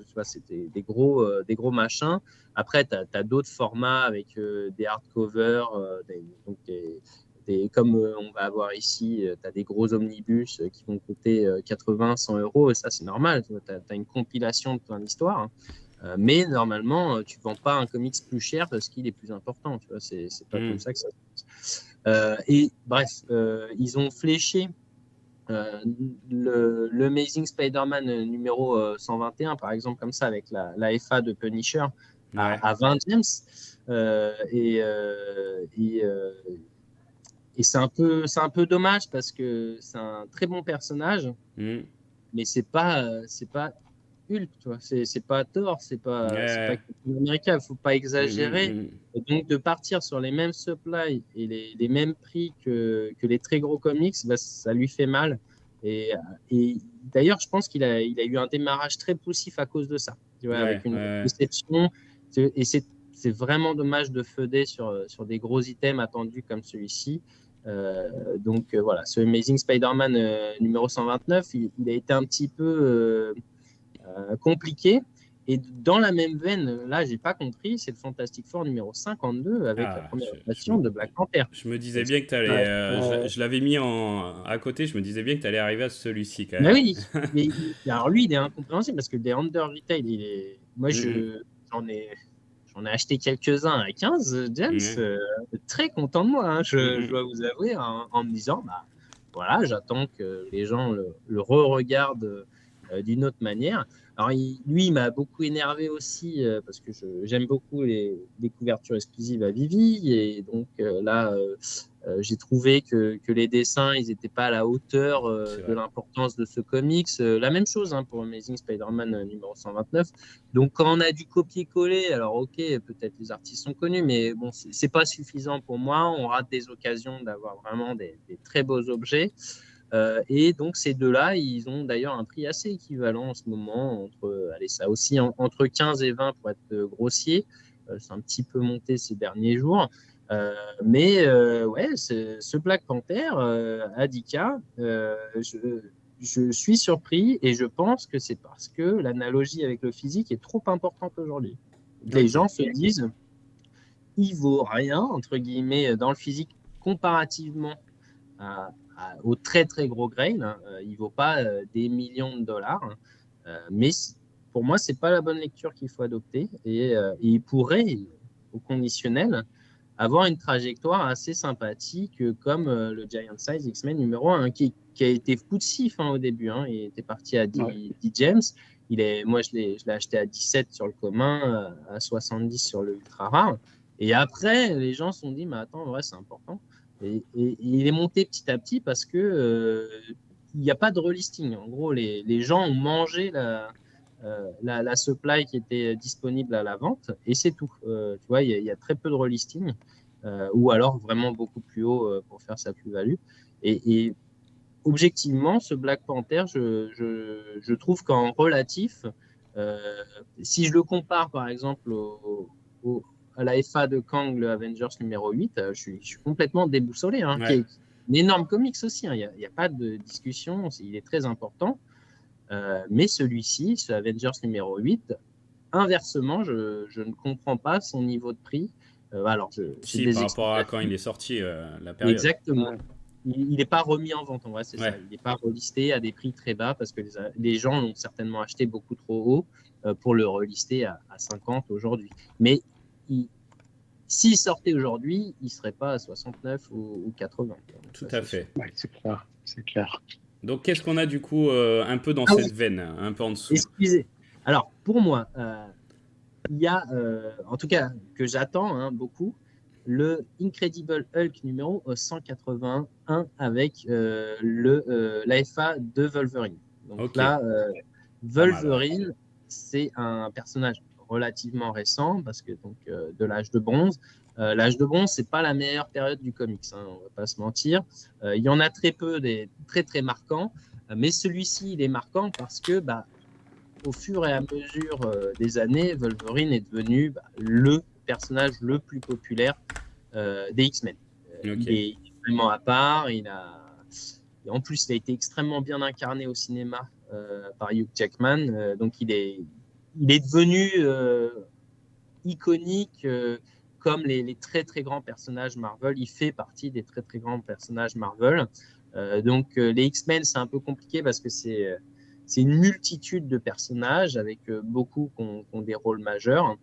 Tu vois, c'est des gros machins. Après, tu as d'autres formats avec des hardcovers, donc comme on va avoir ici, tu as des gros omnibus qui vont coûter 80, 100 euros, et ça, c'est normal. Tu as une compilation de plein d'histoires. Hein. Mais normalement, tu ne vends pas un comics plus cher parce qu'il est plus important. Tu vois, c'est pas comme Hmm. ça que ça se passe. Et bref, ils ont fléché le Amazing Spider-Man numéro 121, par exemple, comme ça, avec la FA de Punisher Ouais. à 20 James. Et c'est un peu dommage parce que c'est un très bon personnage, Hmm. mais c'est pas Hulk, tu vois. C'est pas Thor, c'est pas Ouais. Captain America. Il faut pas Hmm, hmm, exagérer. hmm. Et donc de partir sur les mêmes supplies et les mêmes prix que les très gros comics, bah, ça lui fait mal. Et d'ailleurs, je pense il a eu un démarrage très poussif à cause de ça, tu vois, Ouais, avec une ouais. déception. Et c'est vraiment dommage de feuder sur des gros items attendus comme celui-ci. Donc voilà, ce Amazing Spider-Man numéro 129, il a été un petit peu compliqué. Et dans la même veine, là, j'ai pas compris, c'est le Fantastic Four numéro 52 avec la Ah, première version de Black Panther. je me disais bien que tu allais. Je l'avais mis à côté, je me disais bien que tu allais arriver à celui-ci quand Mais même. oui, alors lui, il est incompréhensible parce que des Under Retail, moi, Hmm, hmm. j'en ai, j'en ai acheté quelques-uns à 15, James, très content de moi, hein, je dois vous avouer, en me disant, bah, voilà, j'attends que les gens le re-regardent d'une autre manière. Alors, lui, il m'a beaucoup énervé aussi parce que j'aime beaucoup les couvertures exclusives à Vivi. Et donc là, j'ai trouvé que les dessins, ils n'étaient pas à la hauteur de l'importance de ce comics. La même chose hein, pour Amazing Spider-Man numéro 129. Donc, quand on a du copier-coller, alors ok, peut-être les artistes sont connus, mais bon, c'est pas suffisant pour moi. On rate des occasions d'avoir vraiment des très beaux objets. Et donc, ces deux-là, ils ont d'ailleurs un prix assez équivalent en ce moment, allez, ça aussi entre 15 et 20 pour être grossier. C'est un petit peu monté ces derniers jours. Mais ouais, ce Black Panther à 10K, je suis surpris et je pense que c'est parce que l'analogie avec le physique est trop importante aujourd'hui. Les gens se disent, il vaut rien, entre guillemets, dans le physique comparativement au très très gros grain, hein. Il ne vaut pas des millions de dollars, mais pour moi, ce n'est pas la bonne lecture qu'il faut adopter. Et il pourrait, au conditionnel, avoir une trajectoire assez sympathique comme le Giant Size X-Men numéro 1, hein, qui a été poussif au début. Hein. Il était parti à 10 James. Moi, je l'ai acheté à 17 sur le commun, à 70 sur le ultra rare. Et après, les gens se sont dit, mais attends, en vrai, c'est important. Et il est monté petit à petit parce que il n'y a pas de relisting. En gros, les gens ont mangé la supply qui était disponible à la vente et c'est tout. Tu vois, il y a très peu de relisting ou alors vraiment beaucoup plus haut pour faire sa plus-value. Et objectivement, ce Black Panther, je trouve qu'en relatif, si je le compare par exemple à la FA de Kang, le Avengers numéro 8, je suis complètement déboussolé. Hein, qui est un énorme comics aussi, hein, il n'y a pas de discussion, il est très important. Mais celui-ci, ce Avengers numéro 8, inversement, je ne comprends pas son niveau de prix. Alors, par rapport à quand il est sorti, la période. Exactement. Ouais. Il n'est pas remis en vente, en vrai, c'est ça. Il n'est pas relisté à des prix très bas parce que les gens l'ont certainement acheté beaucoup trop haut pour le relister à 50 aujourd'hui. Mais s'il sortait aujourd'hui, il ne serait pas à 69 ou 80. Tout à fait. Ouais, c'est clair. Donc, qu'est-ce qu'on a du coup un peu dans cette veine, un peu en dessous? Excusez. Alors, pour moi, il y a, en tout cas, que j'attends beaucoup, le Incredible Hulk numéro 181 avec l'AFA de Wolverine. Donc là, Wolverine, c'est un personnage relativement récent parce que donc de l'âge de bronze. L'âge de bronze, c'est pas la meilleure période du comics, hein, on va pas se mentir. Il y en a très peu, des très très marquants, mais celui-ci, il est marquant parce que au fur et à mesure des années, Wolverine est devenu le personnage le plus populaire des X-Men. Il est vraiment à part. Et en plus, il a été extrêmement bien incarné au cinéma par Hugh Jackman. Donc, il est devenu iconique comme les très, très grands personnages Marvel. Il fait partie des très, très grands personnages Marvel. Donc, les X-Men, c'est un peu compliqué parce que c'est une multitude de personnages avec beaucoup qui ont des rôles majeurs.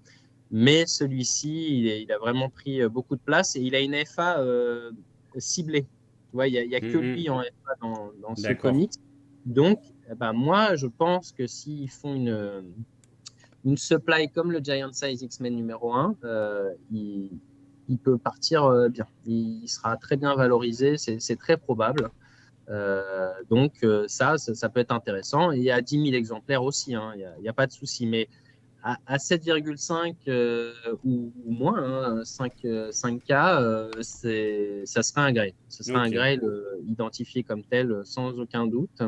Mais celui-ci, il a vraiment pris beaucoup de place et il a une FA ciblée. Tu vois, il n'y a que lui en FA dans ce comics. Donc, moi, je pense que s'ils font une supply comme le Giant Size X-Men numéro 1, il peut partir bien. Il sera très bien valorisé, c'est très probable. Donc, ça peut être intéressant. Et il y a 10 000 exemplaires aussi, hein, il n'y a pas de souci. Mais à 7,5 ou moins, 5K, ça sera un grail. Ce sera un grail identifié comme tel sans aucun doute.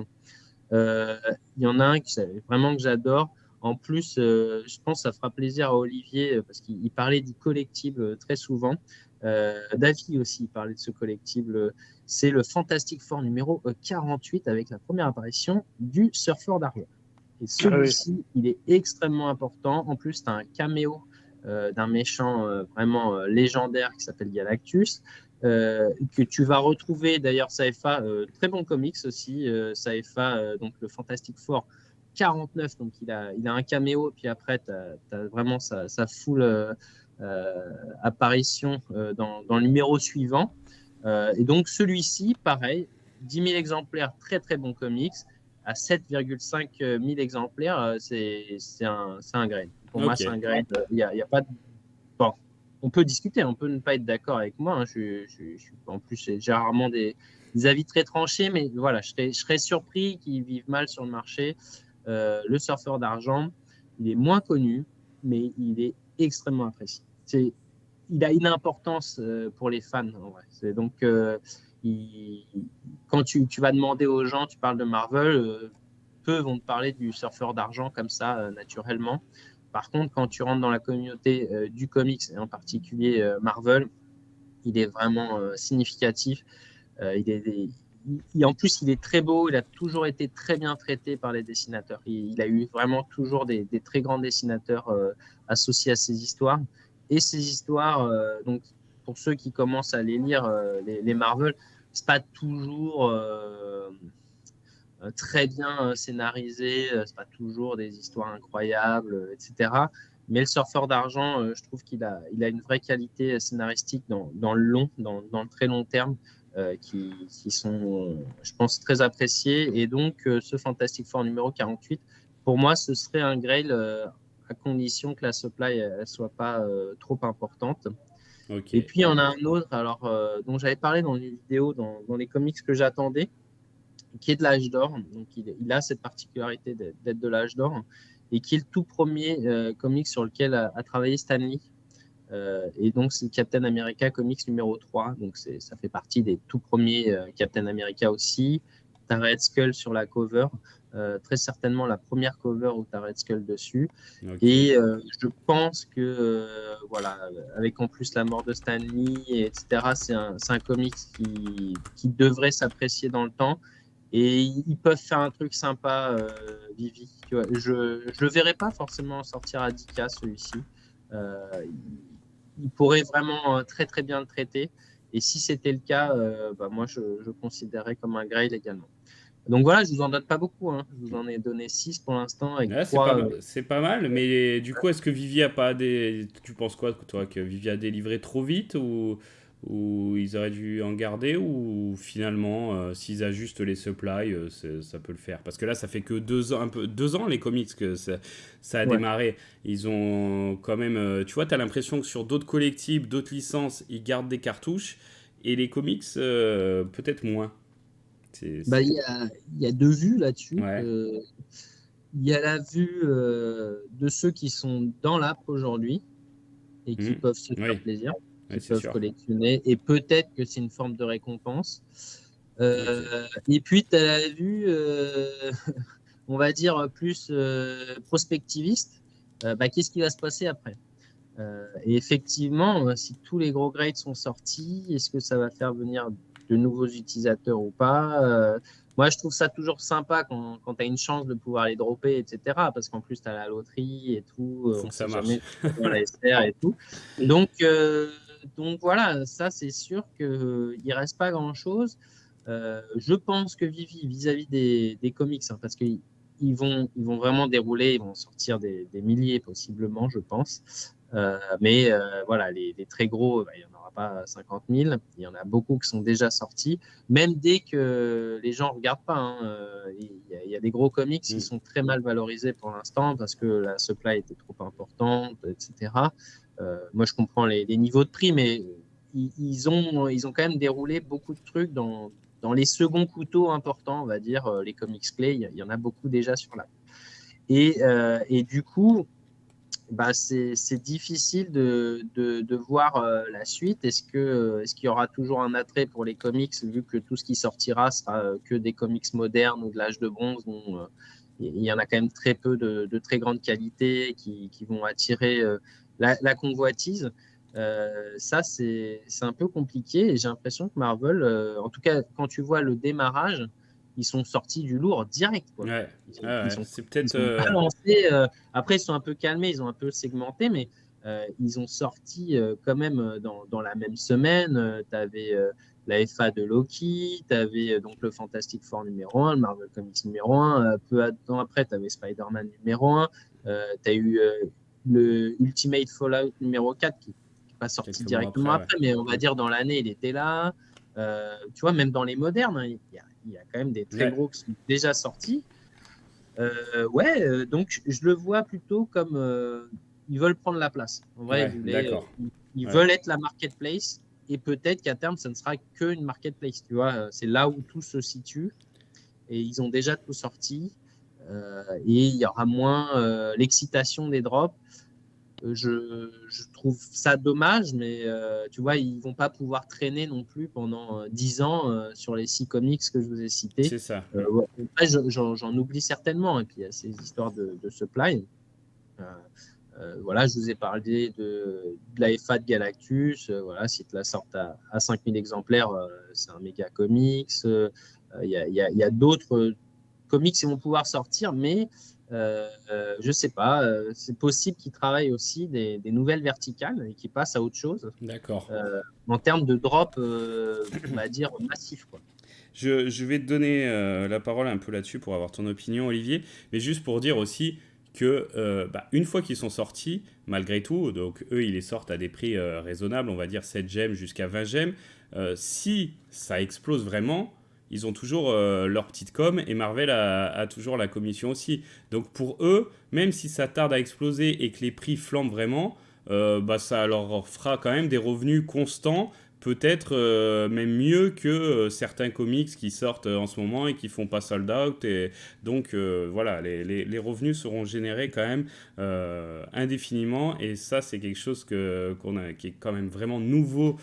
Il y en a un vraiment que j'adore. En plus, je pense que ça fera plaisir à Olivier parce qu'il parlait du collectible très souvent. David aussi parlait de ce collectible. C'est le Fantastic Four numéro 48 avec la première apparition du Surfeur d'argent. Et celui-ci, il est extrêmement important. En plus, tu as un caméo d'un méchant vraiment légendaire qui s'appelle Galactus, que tu vas retrouver d'ailleurs, Saefa, très bon comics aussi, Saefa, donc le Fantastic Four 49, donc il a un caméo, puis après, tu as vraiment sa full apparition dans le numéro suivant. Et donc, celui-ci, pareil, 10 000 exemplaires, très très bon comics. À 7,5 000 exemplaires, c'est un grade. Pour moi, c'est un grade. Il y a pas de... Bon, on peut discuter, on peut ne pas être d'accord avec moi. Hein. En plus, j'ai rarement des avis très tranchés, mais voilà, je serais surpris qu'ils vivent mal sur le marché. Le surfeur d'argent, il est moins connu, mais il est extrêmement apprécié. Il a une importance pour les fans. En vrai. Donc, quand tu vas demander aux gens, tu parles de Marvel, peu vont te parler du surfeur d'argent comme ça, naturellement. Par contre, quand tu rentres dans la communauté du comics, et en particulier Marvel, il est vraiment significatif. En plus, il est très beau, il a toujours été très bien traité par les dessinateurs. Il a eu vraiment toujours des très grands dessinateurs associés à ses histoires. Et ces histoires, donc, pour ceux qui commencent à les lire, les Marvel, c'est pas toujours très bien scénarisé, c'est pas toujours des histoires incroyables, etc. Mais le surfeur d'argent, je trouve qu'il a une vraie qualité scénaristique dans le long, dans le très long terme, qui sont, je pense, très appréciés. Et donc, ce Fantastic Four numéro 48, pour moi, ce serait un grail à condition que la supply ne soit pas trop importante. Ok. Et puis, il y en a un autre alors, dont j'avais parlé dans les vidéos, dans les comics que j'attendais, qui est de l'âge d'or. Donc, il a cette particularité d'être de l'âge d'or et qui est le tout premier comic sur lequel a travaillé Stan Lee. Et donc, c'est Captain America Comics numéro 3. Donc, ça fait partie des tout premiers Captain America aussi. Tu as Red Skull sur la cover. Très certainement la première cover où tu as Red Skull dessus. Okay. Et je pense que, voilà, avec en plus la mort de Stan Lee, etc., c'est un comics qui devrait s'apprécier dans le temps. Et ils peuvent faire un truc sympa, Vivi. Tu vois, je ne le verrai pas forcément sortir à 10K celui-ci. Il pourrait vraiment très très bien le traiter. Et si c'était le cas, moi je considérerais comme un grail également. Donc voilà, je vous en donne pas beaucoup. Hein. Je vous en ai donné 6 pour l'instant avec Ouais, 3. C'est pas mal, mais du coup, est-ce que Vivi a pas des... Tu penses quoi, toi, que Vivi a délivré trop vite ou ils auraient dû en garder ou finalement, s'ils ajustent les supplies, ça peut le faire? Parce que là, ça fait que 2 ans, 2 ans les comics que ça a Ouais. démarré. Ils ont quand même... tu vois, tu as l'impression que sur d'autres collectifs, d'autres licences, ils gardent des cartouches et les comics, peut-être moins. Il y a deux vues là-dessus. Ouais. Il y a la vue de ceux qui sont dans l'app aujourd'hui et qui peuvent se faire Oui, plaisir, ouais, qui c'est peuvent sûr. collectionner, et peut-être que c'est une forme de récompense. Ok. Et puis, tu as la vue, on va dire, plus prospectiviste. Qu'est-ce qui va se passer après? Et effectivement, si tous les gros grades sont sortis, est-ce que ça va faire venir de nouveaux utilisateurs ou pas? Moi, je trouve ça toujours sympa quand tu as une chance de pouvoir les dropper, etc. Parce qu'en plus, tu as la loterie et tout. Faut On ne que ça sait marche. jamais si tu vas avoir la SR et tout. Donc voilà, ça, c'est sûr qu'il ne reste pas grand-chose. Je pense que Vivi, vis-à-vis des comics, hein, parce qu'ils vont vraiment dérouler, ils vont sortir des milliers possiblement, je pense. Mais voilà, les très gros, il n'y en aura pas 50 000. Il y en a beaucoup qui sont déjà sortis. Même dès que les gens ne regardent pas, hein, il y a des gros comics qui sont très mal valorisés pour l'instant parce que la supply était trop importante, etc. Moi, je comprends les niveaux de prix, mais ils ont quand même déroulé beaucoup de trucs dans les seconds couteaux importants, on va dire, les comics clés. Il y en a beaucoup déjà sur la. Et du coup, c'est difficile de voir la suite. Est-ce qu'il y aura toujours un attrait pour les comics, vu que tout ce qui sortira sera que des comics modernes ou de l'âge de bronze, dont il y en a quand même très peu de très grande qualité qui vont attirer la convoitise. Ça, c'est un peu compliqué et j'ai l'impression que Marvel, en tout cas, quand tu vois le démarrage, ils sont sortis du lourd direct, quoi. Ouais, Ils ouais, sont, c'est ils peut-être. sont balancés. Après, ils sont un peu calmés, ils ont un peu segmenté, mais ils ont sorti quand même dans la même semaine, tu avais la FA de Loki, tu avais donc le Fantastic Four numéro 1, le Marvel Comics numéro 1, peu de temps après, tu avais Spider-Man numéro 1, tu as eu le Ultimate Fallout numéro 4 qui n'est pas sorti Quelques mois directement après, après, mais on va dire dans l'année, il était là. Tu vois, même dans les modernes, hein, il y a quand même des très ouais. gros qui sont déjà sortis. Donc je le vois plutôt comme ils veulent prendre la place. En vrai, Ouais, d'accord. ils Ouais. veulent être la marketplace et peut-être qu'à terme, ça ne sera qu'une marketplace. Tu vois, c'est là où tout se situe et ils ont déjà tout sorti et il y aura moins l'excitation des drops. Je trouve ça dommage, mais tu vois, ils vont pas pouvoir traîner non plus pendant 10 ans sur les 6 comics que je vous ai cités. C'est ça. Ouais. Après, j'en oublie certainement. Et puis, il y a ces histoires de supply. Voilà, je vous ai parlé de la FA de Galactus. Voilà, si tu la sortent à 5000 exemplaires, c'est un méga comics. Il y a d'autres comics qui vont pouvoir sortir, mais je sais pas. C'est possible qu'ils travaillent aussi des nouvelles verticales et qu'ils passent à autre chose D'accord. en termes de drop, on va dire, massif, quoi. Je vais te donner la parole un peu là-dessus pour avoir ton opinion, Olivier, mais juste pour dire aussi que une fois qu'ils sont sortis, malgré tout, donc eux, ils les sortent à des prix raisonnables, on va dire 7 gemmes jusqu'à 20 gemmes. Si ça explose vraiment, ils ont toujours leur petite com et Marvel a toujours la commission aussi. Donc pour eux, même si ça tarde à exploser et que les prix flambent vraiment, ça leur fera quand même des revenus constants, peut-être même mieux que certains comics qui sortent en ce moment et qui font pas sold out. Et donc voilà, les revenus seront générés quand même indéfiniment. Et ça, c'est quelque chose qui est quand même vraiment nouveau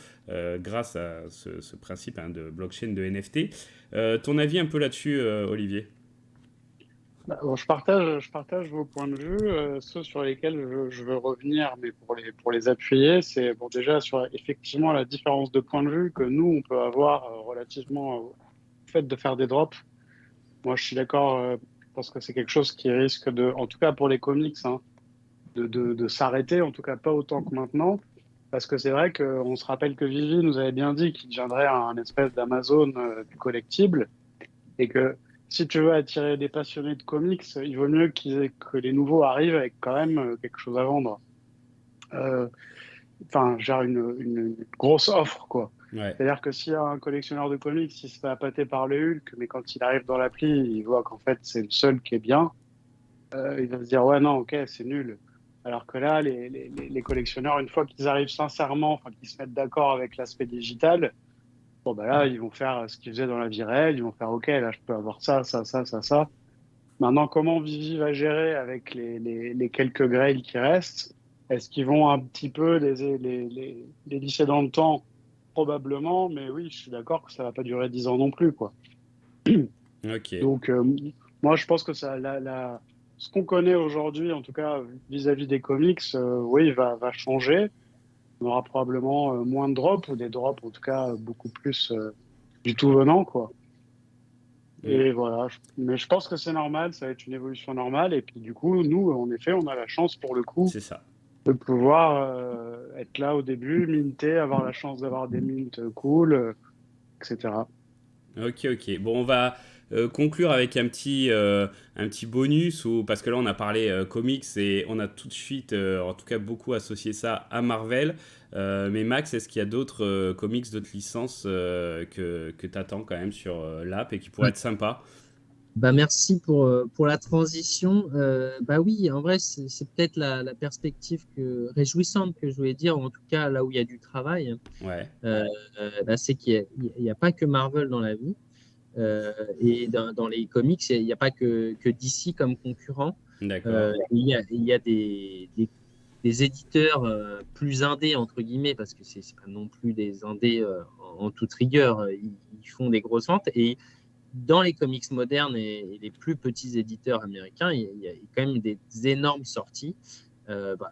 grâce à ce principe de blockchain de NFT. Ton avis un peu là-dessus, Olivier? Bon, je partage vos points de vue. Ceux sur lesquels je veux revenir, mais pour les appuyer, c'est bon, déjà sur effectivement la différence de point de vue que nous, on peut avoir relativement au fait de faire des drops. Moi, je suis d'accord, je pense que c'est quelque chose qui risque de, en tout cas pour les comics, hein, de s'arrêter, en tout cas pas autant que maintenant. Parce que c'est vrai qu'on se rappelle que Vivi nous avait bien dit qu'il deviendrait un espèce d'Amazon du collectible et que si tu veux attirer des passionnés de comics, il vaut mieux que les nouveaux arrivent avec quand même quelque chose à vendre. Euh, Enfin, genre une grosse offre, quoi. Ouais, C'est-à-dire que s'il y a un collectionneur de comics, il se fait appâter par le Hulk, mais quand il arrive dans l'appli, il voit qu'en fait c'est le seul qui est bien, il va se dire ouais non, ok, c'est nul. Alors que là, les collectionneurs, une fois qu'ils arrivent sincèrement, enfin qu'ils se mettent d'accord avec l'aspect digital, bon bah là, ils vont faire ce qu'ils faisaient dans la vie réelle, ils vont faire ok, là je peux avoir ça, ça, ça, ça, ça. Maintenant, comment Vivi va gérer avec les quelques grails qui restent? Est-ce qu'ils vont un petit peu les lisser dans le temps? Probablement, mais oui, je suis d'accord que ça va pas durer 10 ans non plus, quoi. ok. Donc, moi, je pense que ce qu'on connaît aujourd'hui, en tout cas vis-à-vis des comics, oui, va changer. On aura probablement moins de drops ou des drops, en tout cas, beaucoup plus du tout venant, quoi. Mm, Et voilà, mais je pense que c'est normal, ça va être une évolution normale. Et puis du coup, nous, en effet, on a la chance pour le coup c'est ça. de pouvoir être là au début, minter, avoir la chance d'avoir des mints cool, etc. Ok, ok. Bon, on va conclure avec un petit bonus, parce que là, on a parlé comics et on a tout de suite, en tout cas, beaucoup associé ça à Marvel. Mais Max, est-ce qu'il y a d'autres comics, d'autres licences que tu attends quand même sur l'app et qui pourraient être sympas? Bah, merci pour la transition. Bah oui, en vrai, c'est peut-être la perspective réjouissante que je voulais dire, en tout cas là où il y a du travail. Ouais, Bah, c'est qu'il y a pas que Marvel dans la vie. Et dans les comics, il n'y a pas que DC comme concurrent. d'accord. Il y a des éditeurs plus indés, entre guillemets, parce que c'est pas non plus des indés en toute rigueur. Ils font des grosses ventes. Et dans les comics modernes et les plus petits éditeurs américains, il y a quand même des énormes sorties. Bah,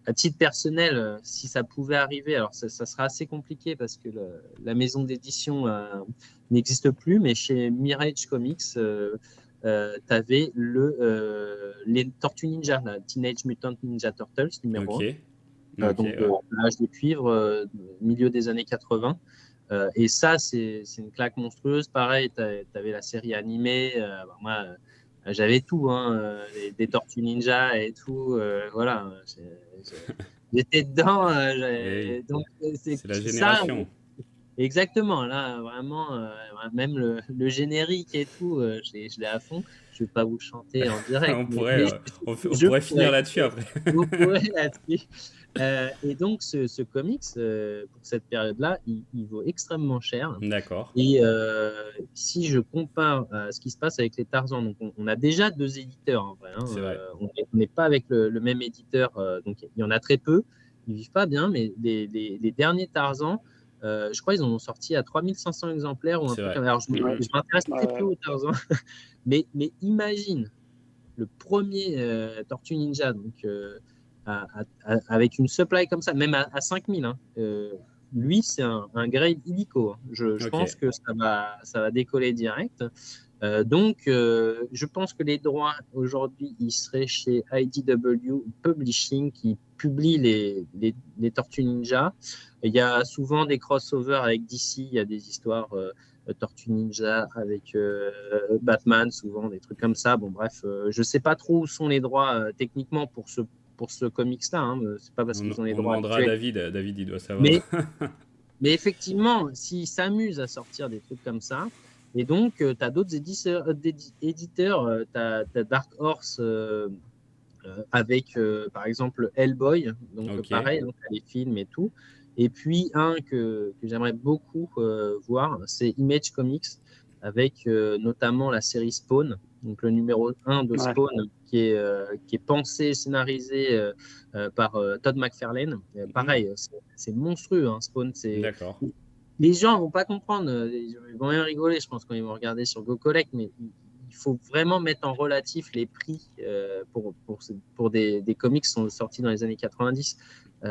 à titre personnel, si ça pouvait arriver, alors ça sera assez compliqué parce que la maison d'édition n'existe plus, mais chez Mirage Comics, tu avais les Tortues Ninja, la Teenage Mutant Ninja Turtles numéro Ok. 1. Ok, donc ouais. l'âge de cuivre, milieu des années 80. Et ça, c'est une claque monstrueuse. Pareil, tu avais la série animée. Moi, j'avais tout, hein, des Tortues Ninja et tout. Voilà, j'étais dedans. Oui, Donc, c'est c'est la ça. génération. Exactement, là, vraiment, même le générique et tout, je l'ai à fond. Je vais pas vous le chanter en direct, On mais, pourrait, mais on je pourrait finir pourrais. là-dessus après. Vous pourrez là-dessus. Et donc, ce comics, pour cette période-là, il vaut extrêmement cher. D'accord, Et si je compare à ce qui se passe avec les Tarzans, donc on a déjà deux éditeurs en vrai, hein, c'est vrai. on n'est pas avec le même éditeur, donc il y en a très peu, ils vivent pas bien, mais les derniers Tarzans, je crois ils en ont sorti à 3500 exemplaires ou un C'est truc vrai. comme ça. Alors Ouais. je m'intéresse très peu Ouais. aux Tarzans, mais imagine le premier Tortue Ninja, donc avec une supply comme ça, même à 5000, hein, lui, c'est un grade illico, hein. Je Ok, pense que ça va décoller direct. Donc, je pense que les droits aujourd'hui, ils seraient chez IDW Publishing qui publie les Tortues Ninja. Il y a souvent des crossovers avec DC, il y a des histoires Tortues Ninja avec Batman, souvent des trucs comme ça. Bon, bref, je sais pas trop où sont les droits techniquement pour ce comics-là, hein. C'est pas parce qu'ils ont les on droits demandera à actuels. David. David, il doit savoir. Mais mais effectivement, s'ils s'amusent à sortir des trucs comme ça, et donc tu as d'autres éditeurs, tu as Dark Horse avec par exemple Hellboy, donc Ok. pareil, donc, t'as les films et tout. Et puis un que j'aimerais beaucoup voir, c'est Image Comics, avec notamment la série Spawn, donc le numéro 1 de Ouais. Spawn, qui est pensé, scénarisé par Todd McFarlane. Mhm. Pareil, c'est monstrueux, hein, Spawn. D'accord. Les gens vont pas comprendre, ils vont rien rigoler, je pense, quand ils vont regarder sur GoCollect, mais il faut vraiment mettre en relatif les prix pour des comics qui sont sortis dans les années 90. Tu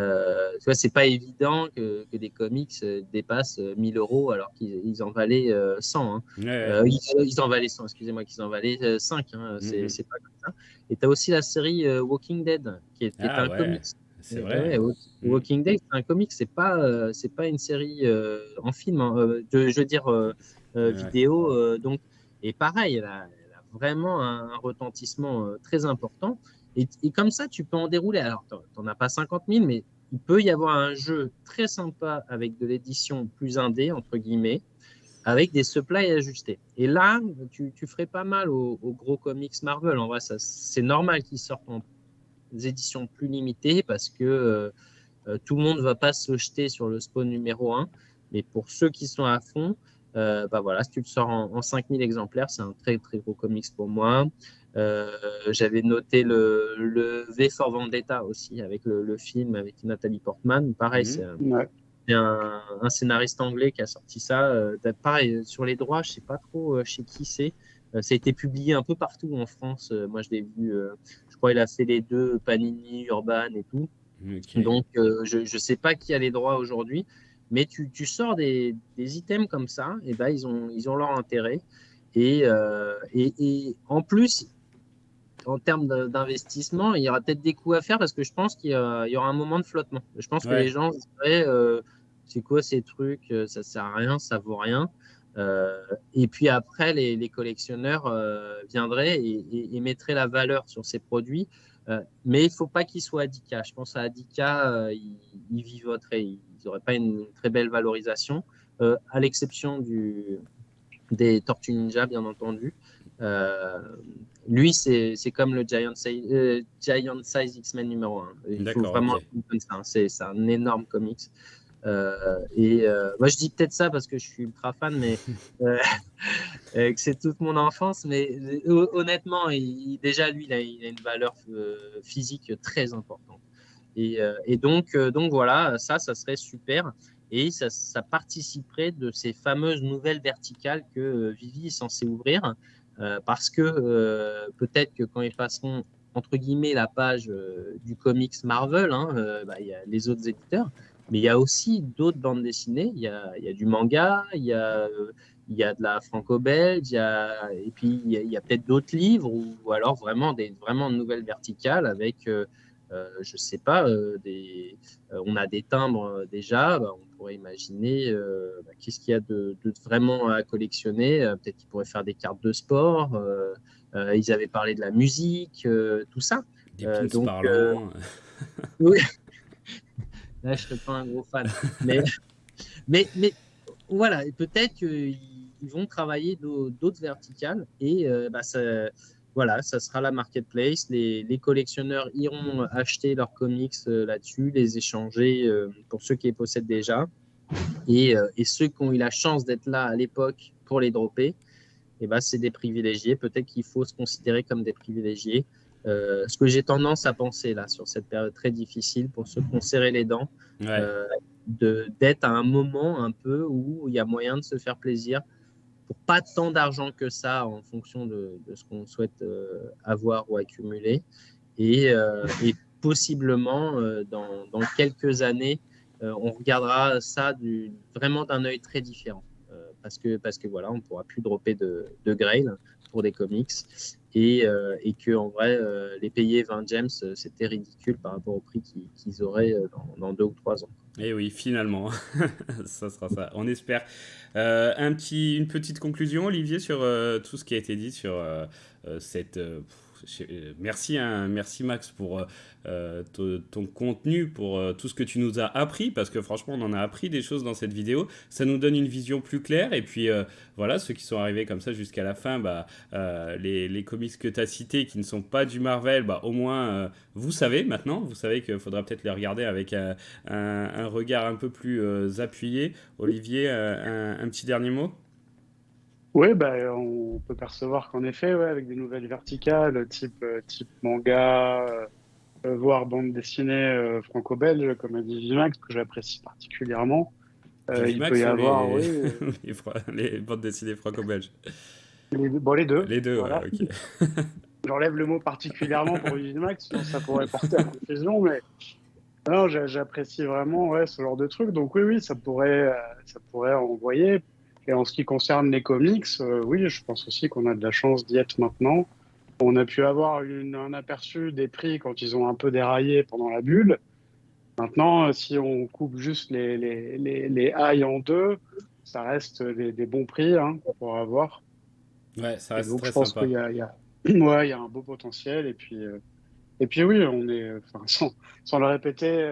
vois, c'est pas évident que des comics dépassent 1000 euros alors qu'ils en valaient 100, hein. Ouais, ouais. Ils en valaient 100, excusez-moi, qu'ils en valaient 5, hein. Mhm. C'est pas comme ça. Et tu as aussi la série Walking Dead, qui est Ah un ouais, comics. c'est Ouais, vrai. Mhm. Walking Dead, c'est un comics, c'est pas une série en film, hein, je veux dire Ouais. vidéo. Donc, et pareil, elle a vraiment un retentissement très important. Et comme ça, tu peux en dérouler. Alors, t'en as pas 50 000, mais il peut y avoir un jeu très sympa avec de l'édition plus indé, entre guillemets, avec des supplies ajustés. Et là, tu ferais pas mal aux gros comics Marvel. En vrai, c'est normal qu'ils sortent en éditions plus limitées parce que tout le monde ne va pas se jeter sur le spawn numéro 1. Mais pour ceux qui sont à fond, bah voilà, si tu le sors en 5000 exemplaires, c'est un très très gros comics pour moi. J'avais noté le V for Vendetta aussi, avec le film avec Nathalie Portman. Pareil, Mhm. Ouais. c'est un scénariste anglais qui a sorti ça. Pareil, sur les droits, je sais pas trop chez qui c'est. Ça a été publié un peu partout en France. Moi, je l'ai vu, je crois qu'il a fait les deux, Panini, Urban et tout. Ok. Donc, je ne sais pas qui a les droits aujourd'hui, mais tu sors des items comme ça, et ben, ils ont leur intérêt. Et en plus, en termes d'investissement, il y aura peut-être des coûts à faire parce que je pense il y aura un moment de flottement. Je pense que les Ouais. gens se diraient, c'est quoi ces trucs, ça sert à rien, ça vaut rien. Et puis après, les collectionneurs viendraient et mettraient la valeur sur ces produits. Mais il ne faut pas qu'ils soient à 10K. Je pense à 10K, ils vivoteraient, ils n'auraient pas une très belle valorisation, à l'exception des Tortues Ninja, bien entendu. Euh, Lui, c'est comme le Giant Size X-Men numéro 1. Il faut D'accord, vraiment ok. le prendre comme ça, hein. C'est un énorme comics. Moi, je dis peut-être ça parce que je suis ultra fan, mais euh, que c'est toute mon enfance. Mais honnêtement, déjà, lui, il a une valeur physique très importante. Donc voilà, ça serait super. Et ça participerait de ces fameuses nouvelles verticales que Vivi est censé ouvrir. Parce que peut-être que quand ils passeront, entre guillemets, la page du comics Marvel, hein, bah, il y a les autres éditeurs, mais il y a aussi d'autres bandes dessinées. Il y a du manga, il y a de la franco-belge, et puis il y a peut-être d'autres livres, ou alors vraiment de nouvelles verticales avec je sais pas, on a des timbres déjà, bah, on pourrait imaginer qu'est-ce qu'il y a de vraiment à collectionner. Peut-être qu'ils pourraient faire des cartes de sport. Ils avaient parlé de la musique, tout ça. Des pins Donc, parlants. oui, là, je ne serais pas un gros fan. Mais voilà, et peut-être qu'ils vont travailler d'autres verticales et voilà, ça sera la marketplace. Les collectionneurs iront acheter leurs comics là-dessus, les échanger pour ceux qui les possèdent déjà. Et ceux qui ont eu la chance d'être là à l'époque pour les dropper, c'est des privilégiés. Peut-être qu'il faut se considérer comme des privilégiés. Ce que j'ai tendance à penser là, sur cette période très difficile, pour ceux qui ont serré les dents, Ouais. d'être à un moment un peu où il y a moyen de se faire plaisir pour pas tant d'argent que ça en fonction de ce qu'on souhaite avoir ou accumuler. Et possiblement, dans quelques années, on regardera ça vraiment d'un œil très différent. Parce que voilà, on ne pourra plus dropper de Grail pour des comics. Et que en vrai, les payer 20 gems, c'était ridicule par rapport au prix qu'ils auraient dans 2 ou 3 ans. Et oui, finalement, ça sera ça. On espère. Une petite conclusion, Olivier, sur tout ce qui a été dit sur cette. Merci, hein, merci Max pour ton contenu, pour tout ce que tu nous as appris, parce que franchement, on en a appris des choses dans cette vidéo. Ça nous donne une vision plus claire. Et puis voilà, ceux qui sont arrivés comme ça jusqu'à la fin, les comics que tu as cités qui ne sont pas du Marvel, au moins vous savez maintenant. Vous savez qu'il faudra peut-être les regarder avec un regard un peu plus appuyé. Olivier, un petit dernier mot? Oui, on peut percevoir qu'en effet, ouais, avec des nouvelles verticales, type manga, voire bande dessinée franco-belge, comme a dit Vimax, que j'apprécie particulièrement, il peut Vivimax y ou avoir, oui, les bandes dessinées franco-belges? les deux, Les deux, ouais, voilà. ok. J'enlève le mot particulièrement pour Vimax, sinon ça pourrait porter à confusion, mais non, j'apprécie vraiment ouais, ce genre de truc. Donc oui, ça pourrait envoyer. Et en ce qui concerne les comics, oui, je pense aussi qu'on a de la chance d'y être maintenant. On a pu avoir un aperçu des prix quand ils ont un peu déraillé pendant la bulle. Maintenant, si on coupe juste les highs en deux, ça reste des bons prix qu'on pourra avoir. Ouais, ça Et reste donc, très je pense sympa. ouais, il y a un beau potentiel. Et puis oui, enfin, sans le répéter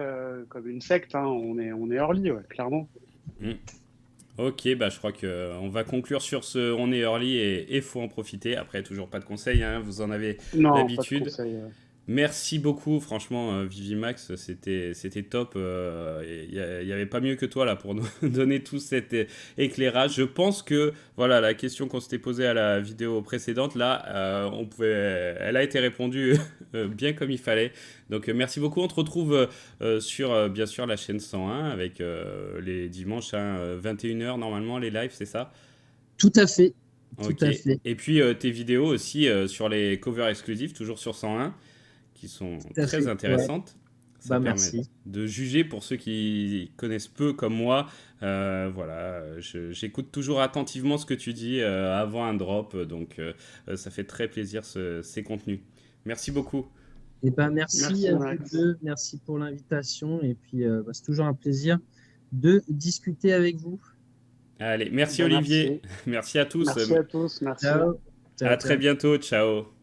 comme une secte, on est early, ouais, clairement. Mm. Ok, je crois qu'on va conclure sur ce on est early et faut en profiter. Après, toujours pas de conseils, hein, vous en avez Non, pas de l'habitude. conseil. Merci beaucoup, franchement, Vivimax, c'était top. Il n'y avait pas mieux que toi là pour nous donner tout cet éclairage. Je pense que voilà la question qu'on s'était posée à la vidéo précédente là, elle a été répondue bien comme il fallait. Donc merci beaucoup. On te retrouve sur bien sûr la chaîne 101 avec les dimanches à 21h normalement les lives, c'est ça? Tout à fait. Tout Ok. à fait. Et puis tes vidéos aussi sur les covers exclusifs, toujours sur 101 qui sont Tout à très fait. Ouais. intéressantes. Ça permet Merci. de juger pour ceux qui connaissent peu comme moi. Voilà, j'écoute toujours attentivement ce que tu dis avant un drop, donc ça fait très plaisir ces contenus. Merci beaucoup. Merci Merci, à vous Max. deux. Merci pour l'invitation. Et puis, c'est toujours un plaisir de discuter avec vous. Allez, merci Merci. Olivier, merci à tous, Merci à tous. Merci. Ciao. à Ciao, très ciao. bientôt, ciao.